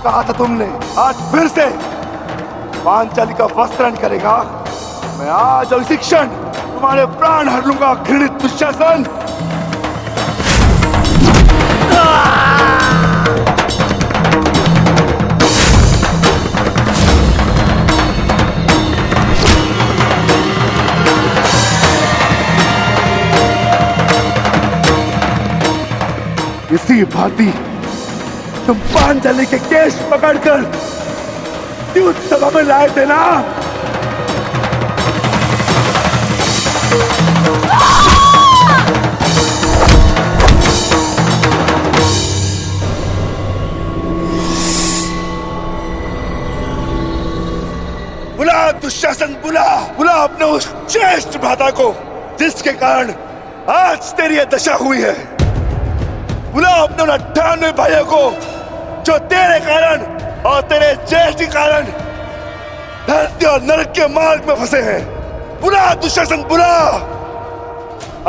कहा था तुमने? आज फिर से पांचाली का वस्त्रण करेगा। मैं आज और इसी क्षण तुम्हारे प्राण हर लूंगा घृणित दुशासन। इसी भांति तुम पांचाली के केश पकड़कर द्यूत सभा में लाए थे ना? बुला दुशासन, बुला बुला अपने उस ज्येष्ठ भ्राता को जिसके कारण आज तेरी यह दशा हुई है। बुला अपने 98 भाइयों को जो तेरे कारण और तेरे ज्येष्ठ के कारण धरती और नरक के मार्ग में फंसे हैं। बुला दुशासन, बुला।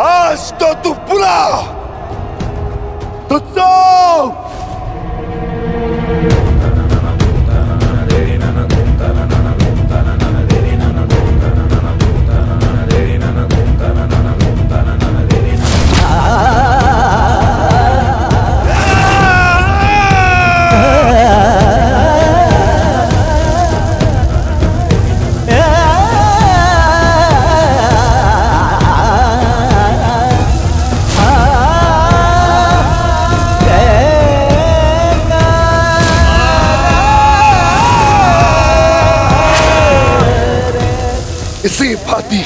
आज तो तू बुला। तुझको इसी भांति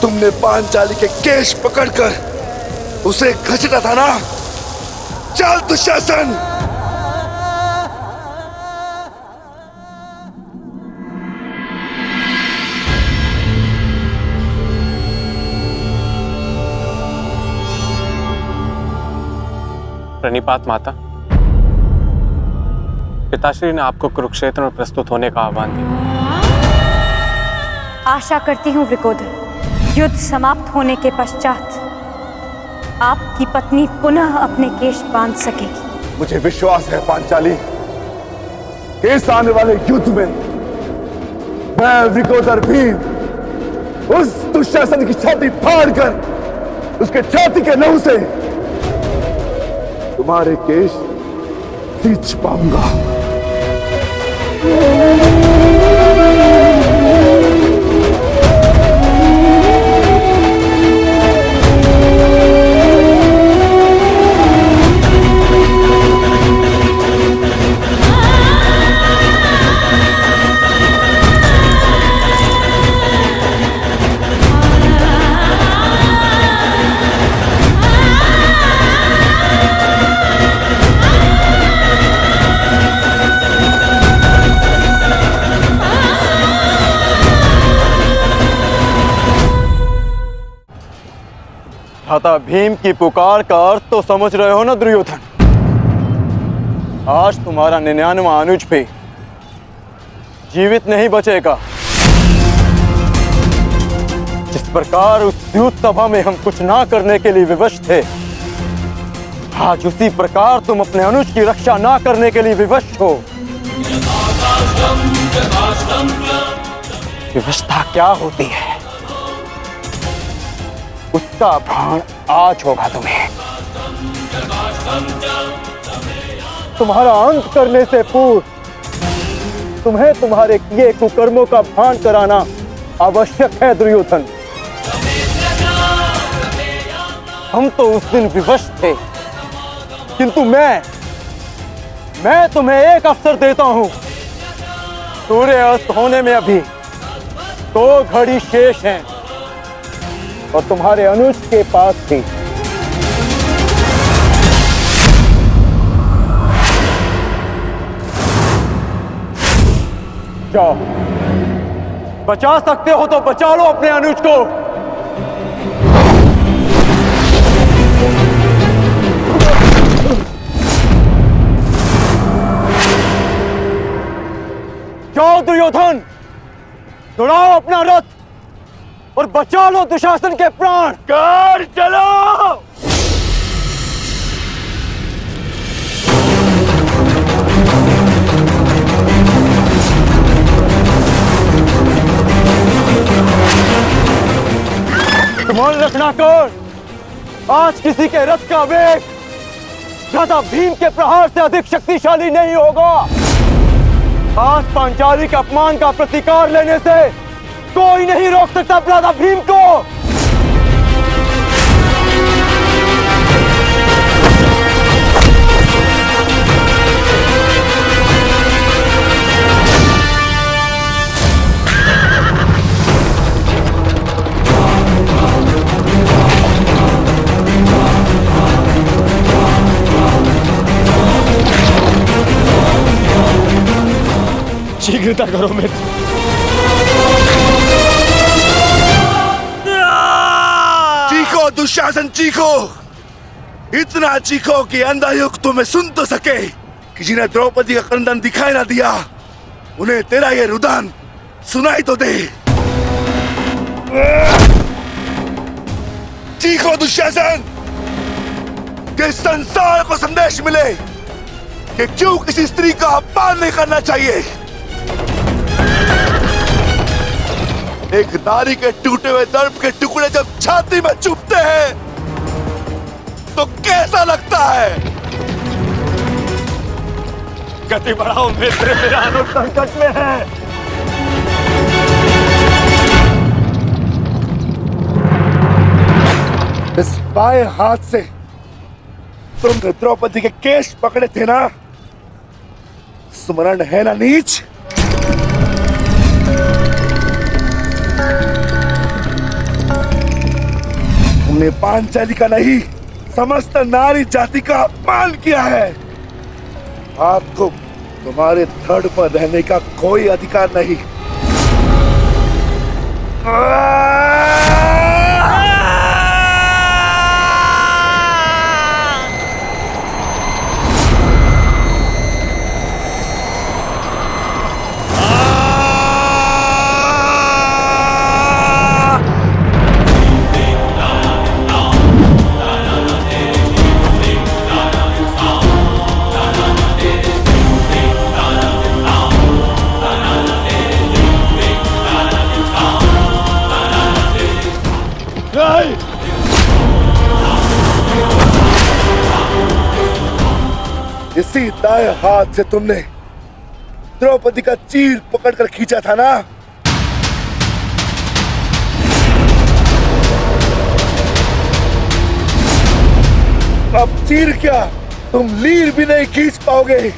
तुमने पांचाली के केश पकड़कर उसे घसीटा था ना? चल दुशासन। प्रणिपात माता। पिताश्री ने आपको कुरुक्षेत्र में प्रस्तुत होने का आह्वान दिया। आशा करती हूँ वृकोदर, युद्ध समाप्त होने के पश्चात आपकी पत्नी पुनः अपने केश बांध सकेगी। मुझे विश्वास है पांचाली, इस आने वाले युद्ध में मैं वृकोदर भीम उस दुशासन की छाती फाड़कर उसके छाती के लहू से तुम्हारे केश सींच पाऊंगा। भ्राता भीम की पुकार का अर्थ तो समझ रहे हो ना दुर्योधन? आज तुम्हारा 99वां अनुज भी जीवित नहीं बचेगा। जिस प्रकार उस द्यूत सभा में हम कुछ ना करने के लिए विवश थे, आज उसी प्रकार तुम अपने अनुज की रक्षा ना करने के लिए विवश हो। विवशता क्या होती है उसका भान आज होगा तुम्हें। तुम्हारा अंत करने से पूर्व तुम्हें तुम्हारे किए कुकर्मों का भान कराना आवश्यक है दुर्योधन। हम तो उस दिन विवश थे, किंतु मैं तुम्हें एक अवसर देता हूं। सूर्य अस्त होने में अभी 2 घड़ी शेष हैं और तुम्हारे अनुज के पास थी। जाओ, बचा सकते हो तो बचा लो अपने अनुज को। जाओ दुर्योधन, दौड़ाओ अपना रथ और बचा लो दुशासन के प्राण। कर चलो। ध्यान रखना कर्ण, आज किसी के रथ का वेग राजा भीम के प्रहार से अधिक शक्तिशाली नहीं होगा। आज पांचाली के अपमान का प्रतिकार लेने से कोई नहीं रोक सकता राजा भीम को। शीघ्रता करो मित्र। चीखो दुशासन चीखो, इतना चीखो कि अंधा युग तुम्हें सुन तो सके कि जिन्हें द्रौपदी का क्रंदन दिखाई ना दिया उन्हें तेरा ये रुदन सुनाई तो दे। चीखो दुशासन कि संसार को संदेश मिले कि क्यों किसी स्त्री का अपमान नहीं करना चाहिए। एक नारी के टूटे हुए दर्प के टुकड़े जब छाती में चुभते हैं तो कैसा लगता है। गति बढ़ाओ मित्र, मेरा अनुज संकट में है। इस बाएं हाथ से तुमने द्रौपदी के केश पकड़े थे ना, स्मरण है ना नीच। तुमने पांचाली का नहीं समस्त नारी जाति का अपमान किया है। आपको तुम्हारे धड़ पर रहने का कोई अधिकार नहीं। इसी दाएं हाथ से तुमने द्रौपदी का चीर पकड़कर खींचा था ना। अब चीर क्या, तुम लीर भी नहीं खींच पाओगे।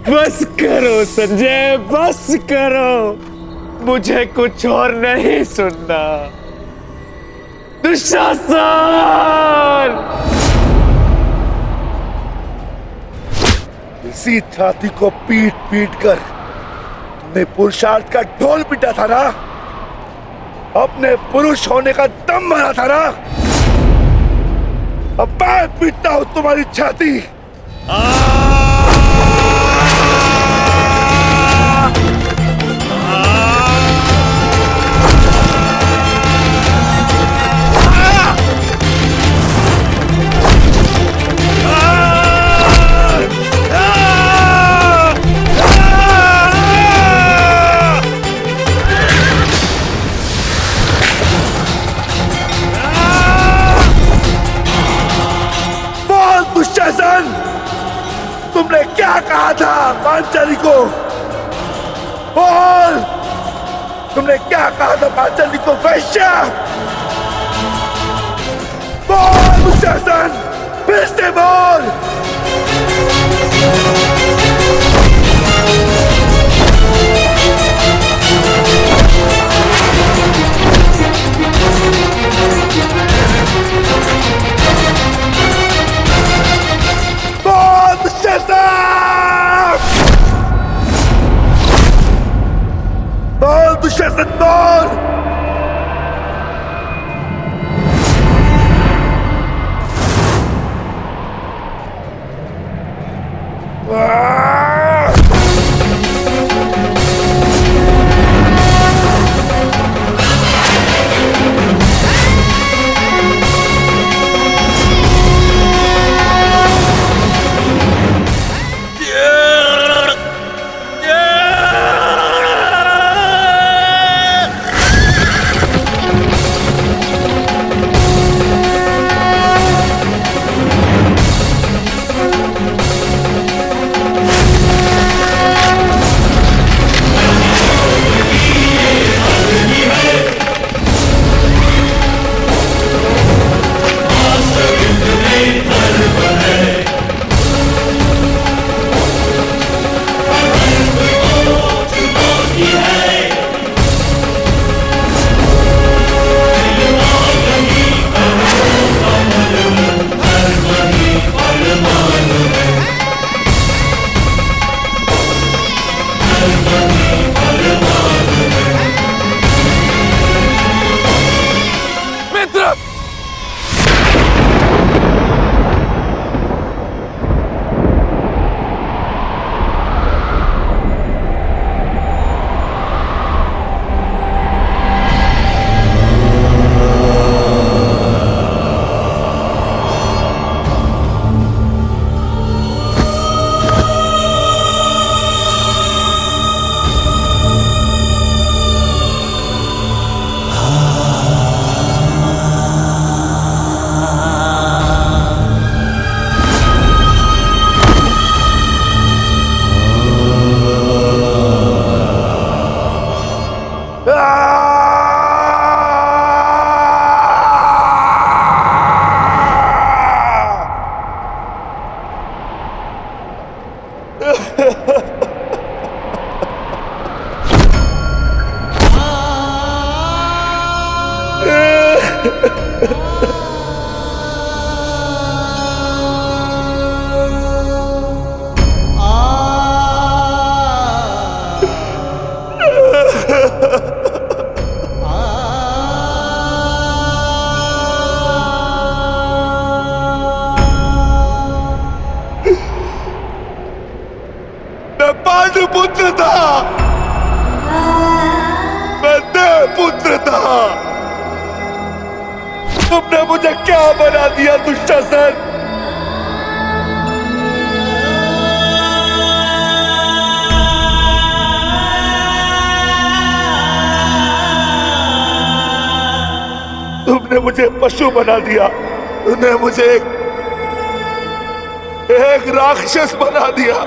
बस करो संजय, बस करो, मुझे कुछ और नहीं सुनना। दुशासन! इसी छाती को पीट पीट कर तुमने पुरुषार्थ का ढोल पीटा था ना, अपने पुरुष होने का दम भरा था ना। अब मैं पीटता हूं तुम्हारी छाती। तुमने क्या कहा था पांचाली को? बोल, तुमने क्या कहा था पांचाली को? वैश्या! बोल दुशासन, फिर से बोल। बोल दुशासन, बोल। मैं पांडुपुत्र था, मैं देवपुत्र था। तुमने मुझे क्या बना दिया दुशासन? तुमने मुझे पशु बना दिया, तुमने मुझे एक राक्षस बना दिया।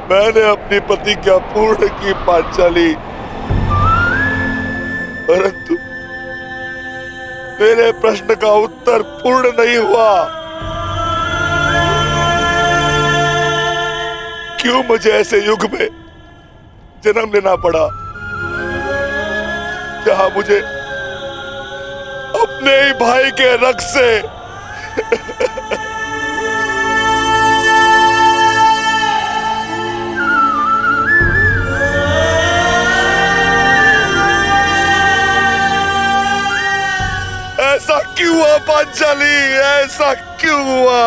मैंने अपनी प्रतिज्ञा पूर्ण की पांचाली, परंतु मेरे प्रश्न का उत्तर पूर्ण नहीं हुआ। क्यों मुझे ऐसे युग में जन्म लेना पड़ा जहां मुझे अपने ही भाई के रक्त से ऐसा क्यों हुआ पांचाली? ऐसा क्यों हुआ?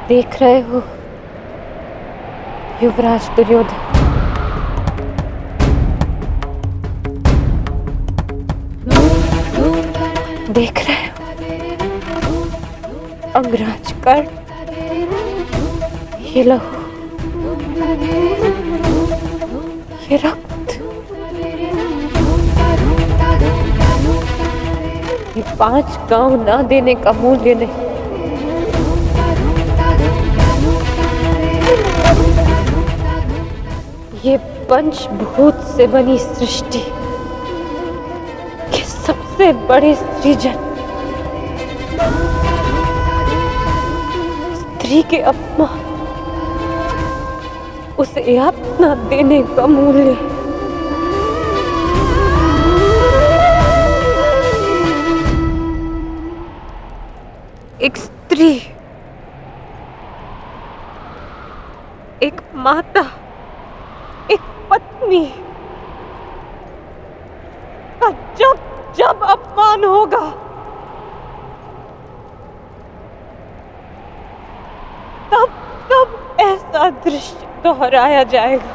देख रहे हो युवराज दुर्योधन, देख रहे हो अंगराज कर्ण, ये लहू, ये रक्त, ये 5 गांव ना देने का मूल्य नहीं। ये पंचभूत से बनी सृष्टि के सबसे बड़े सृजन, स्त्री के अपमान, उसे यातना देने का मूल्य। एक स्त्री, एक माता, एक पत्नी का जब जब अपमान होगा, तब तब ऐसा दृश्य दोहराया जाएगा।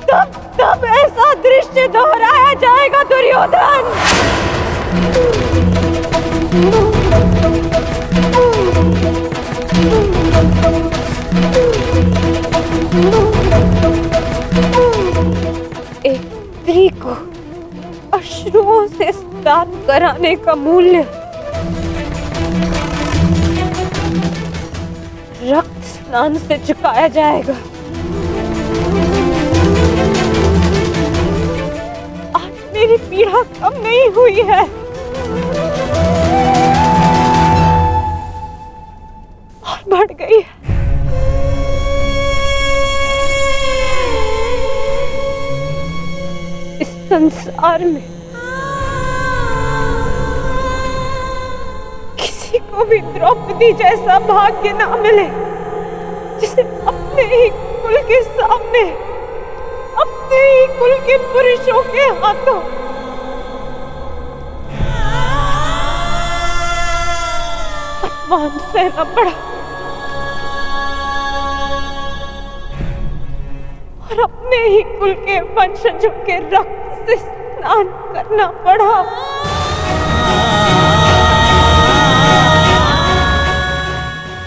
तब तब ऐसा दृश्य दोहराया जाएगा दुर्योधन। दान कराने का मूल्य रक्त स्नान से चुकाया जाएगा। आज मेरी पीड़ा कम नहीं हुई है, और बढ़ गई है। इस संसार में किसी को भी द्रौपदी जैसा भाग्य ना मिले, जिसे अपने ही कुल के सामने, अपने ही कुल के पुरुषों के हाथों अपमान सहना पड़ा और अपने ही कुल के वंशजों के रक्त से स्नान करना पड़ा।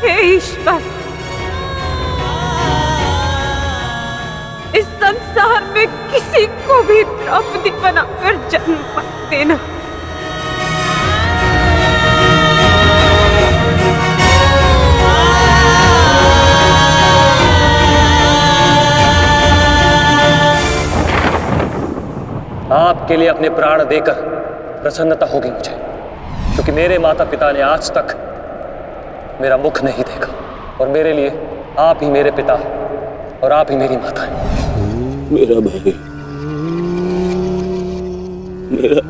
हे ईश्वर, इस संसार में किसी को भी द्रौपदी बनाकर जन्म मत देना। आपके लिए अपने प्राण देकर प्रसन्नता होगी मुझे, क्योंकि मेरे माता पिता ने आज तक मेरा मुख नहीं देखा, और मेरे लिए आप ही मेरे पिता और आप ही मेरी माता हैं। मेरा भाई, मेरा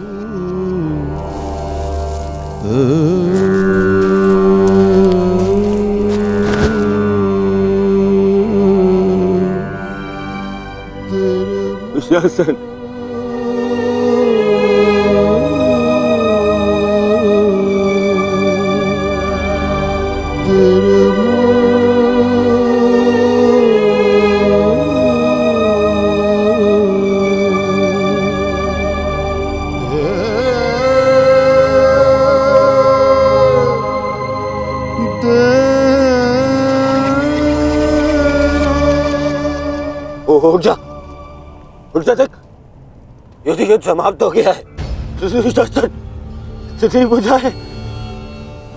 दुशासन, उठ जा देख, युद्ध समाप्त हो गया है।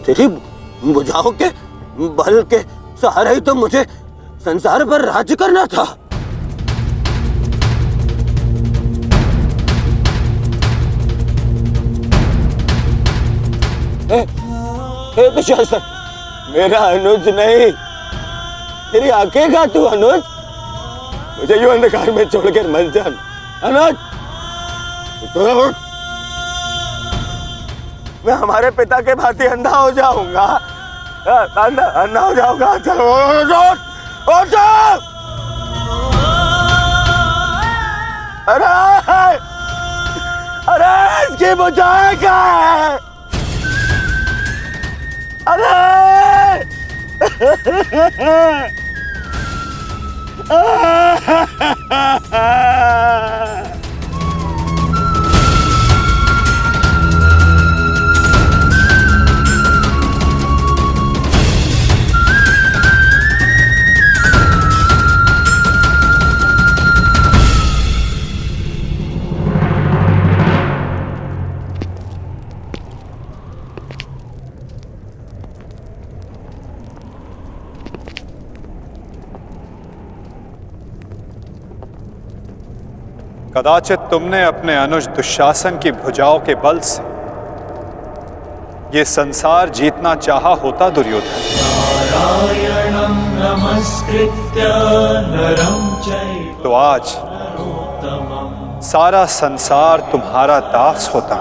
तेरी भुजाओं के बल के सहारे ही तो मुझे संसार पर राज्य करना था। दुशासन, मेरा अनुज नहीं, तेरी आंखें का तू अनुज, मुझे यूं अंधकार में छोड़कर मत जा अनुज। मैं हमारे पिता के भांति अंधा हो जाऊंगा, अंधा हो जाऊंगा। चलो अरे इसकी बुझाए क्या है? अरे कदाचित तुमने अपने अनुज दुशासन की भुजाओं के बल से ये संसार जीतना चाहा होता दुर्योधन। तो आज सारा संसार तुम्हारा दास होता,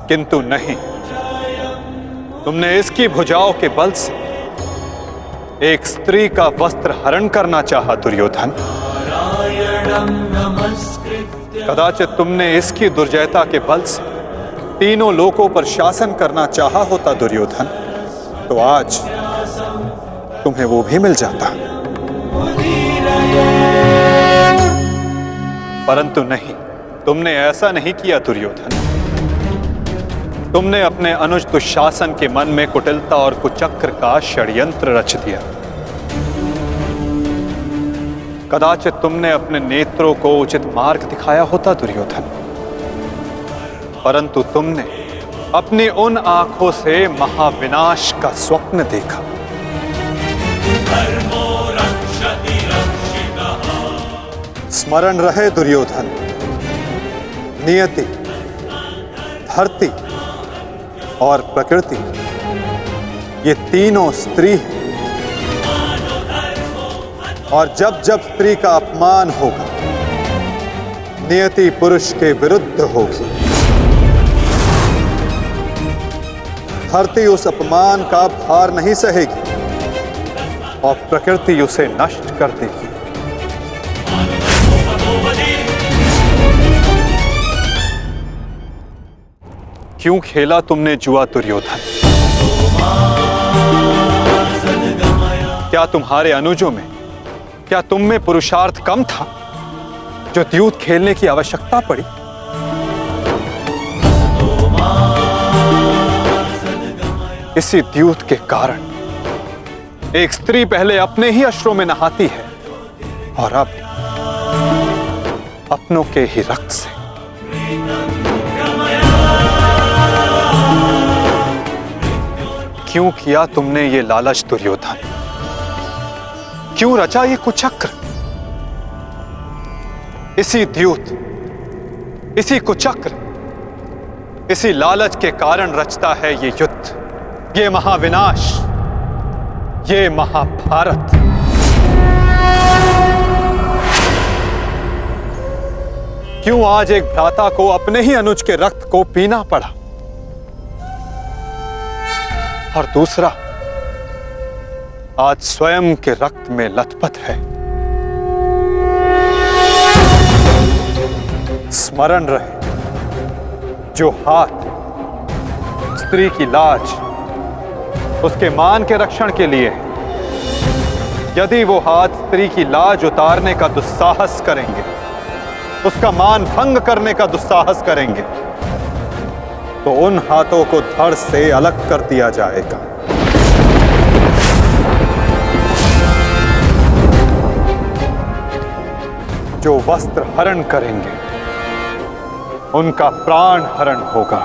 किंतु नहीं, तुमने इसकी भुजाओं के बल से एक स्त्री का वस्त्र हरण करना चाहा दुर्योधन। कदाचित तुमने इसकी दुर्जयता के बल से तीनों लोकों पर शासन करना चाहा होता दुर्योधन, तो आज तुम्हें वो भी मिल जाता। परंतु नहीं, तुमने ऐसा नहीं किया दुर्योधन। तुमने अपने अनुज दुशासन के मन में कुटिलता और कुचक्र का षड्यंत्र रच दिया। कदाचित तुमने अपने नेत्रों को उचित मार्ग दिखाया होता दुर्योधन, परंतु तुमने अपनी उन आंखों से महाविनाश का स्वप्न देखा। स्मरण रहे दुर्योधन, नियति, धरती और प्रकृति ये तीनों स्त्री हैं, और जब जब स्त्री का अपमान होगा नियति पुरुष के विरुद्ध होगी। धरती उस अपमान का भार नहीं सहेगी और प्रकृति उसे नष्ट कर देगी। क्यों खेला तुमने जुआ दुर्योधन? क्या तुम्हारे अनुजों में, क्या तुम में पुरुषार्थ कम था जो द्यूत खेलने की आवश्यकता पड़ी? इसी द्यूत के कारण एक स्त्री पहले अपने ही अश्रों में नहाती है और अब अपनों के ही रक्त से। क्यों किया तुमने ये लालच दुर्योधन? क्यों रचा ये कुचक्र? इसी द्यूत, इसी कुचक्र, इसी लालच के कारण रचता है ये युद्ध, ये महाविनाश, ये महाभारत। क्यों आज एक भ्राता को अपने ही अनुज के रक्त को पीना पड़ा और दूसरा आज स्वयं के रक्त में लथपथ है? स्मरण रहे, जो हाथ स्त्री की लाज, उसके मान के रक्षण के लिए है, यदि वो हाथ स्त्री की लाज उतारने का दुस्साहस करेंगे, उसका मान भंग करने का दुस्साहस करेंगे, तो उन हाथों को धड़ से अलग कर दिया जाएगा। जो वस्त्र हरण करेंगे उनका प्राण हरण होगा।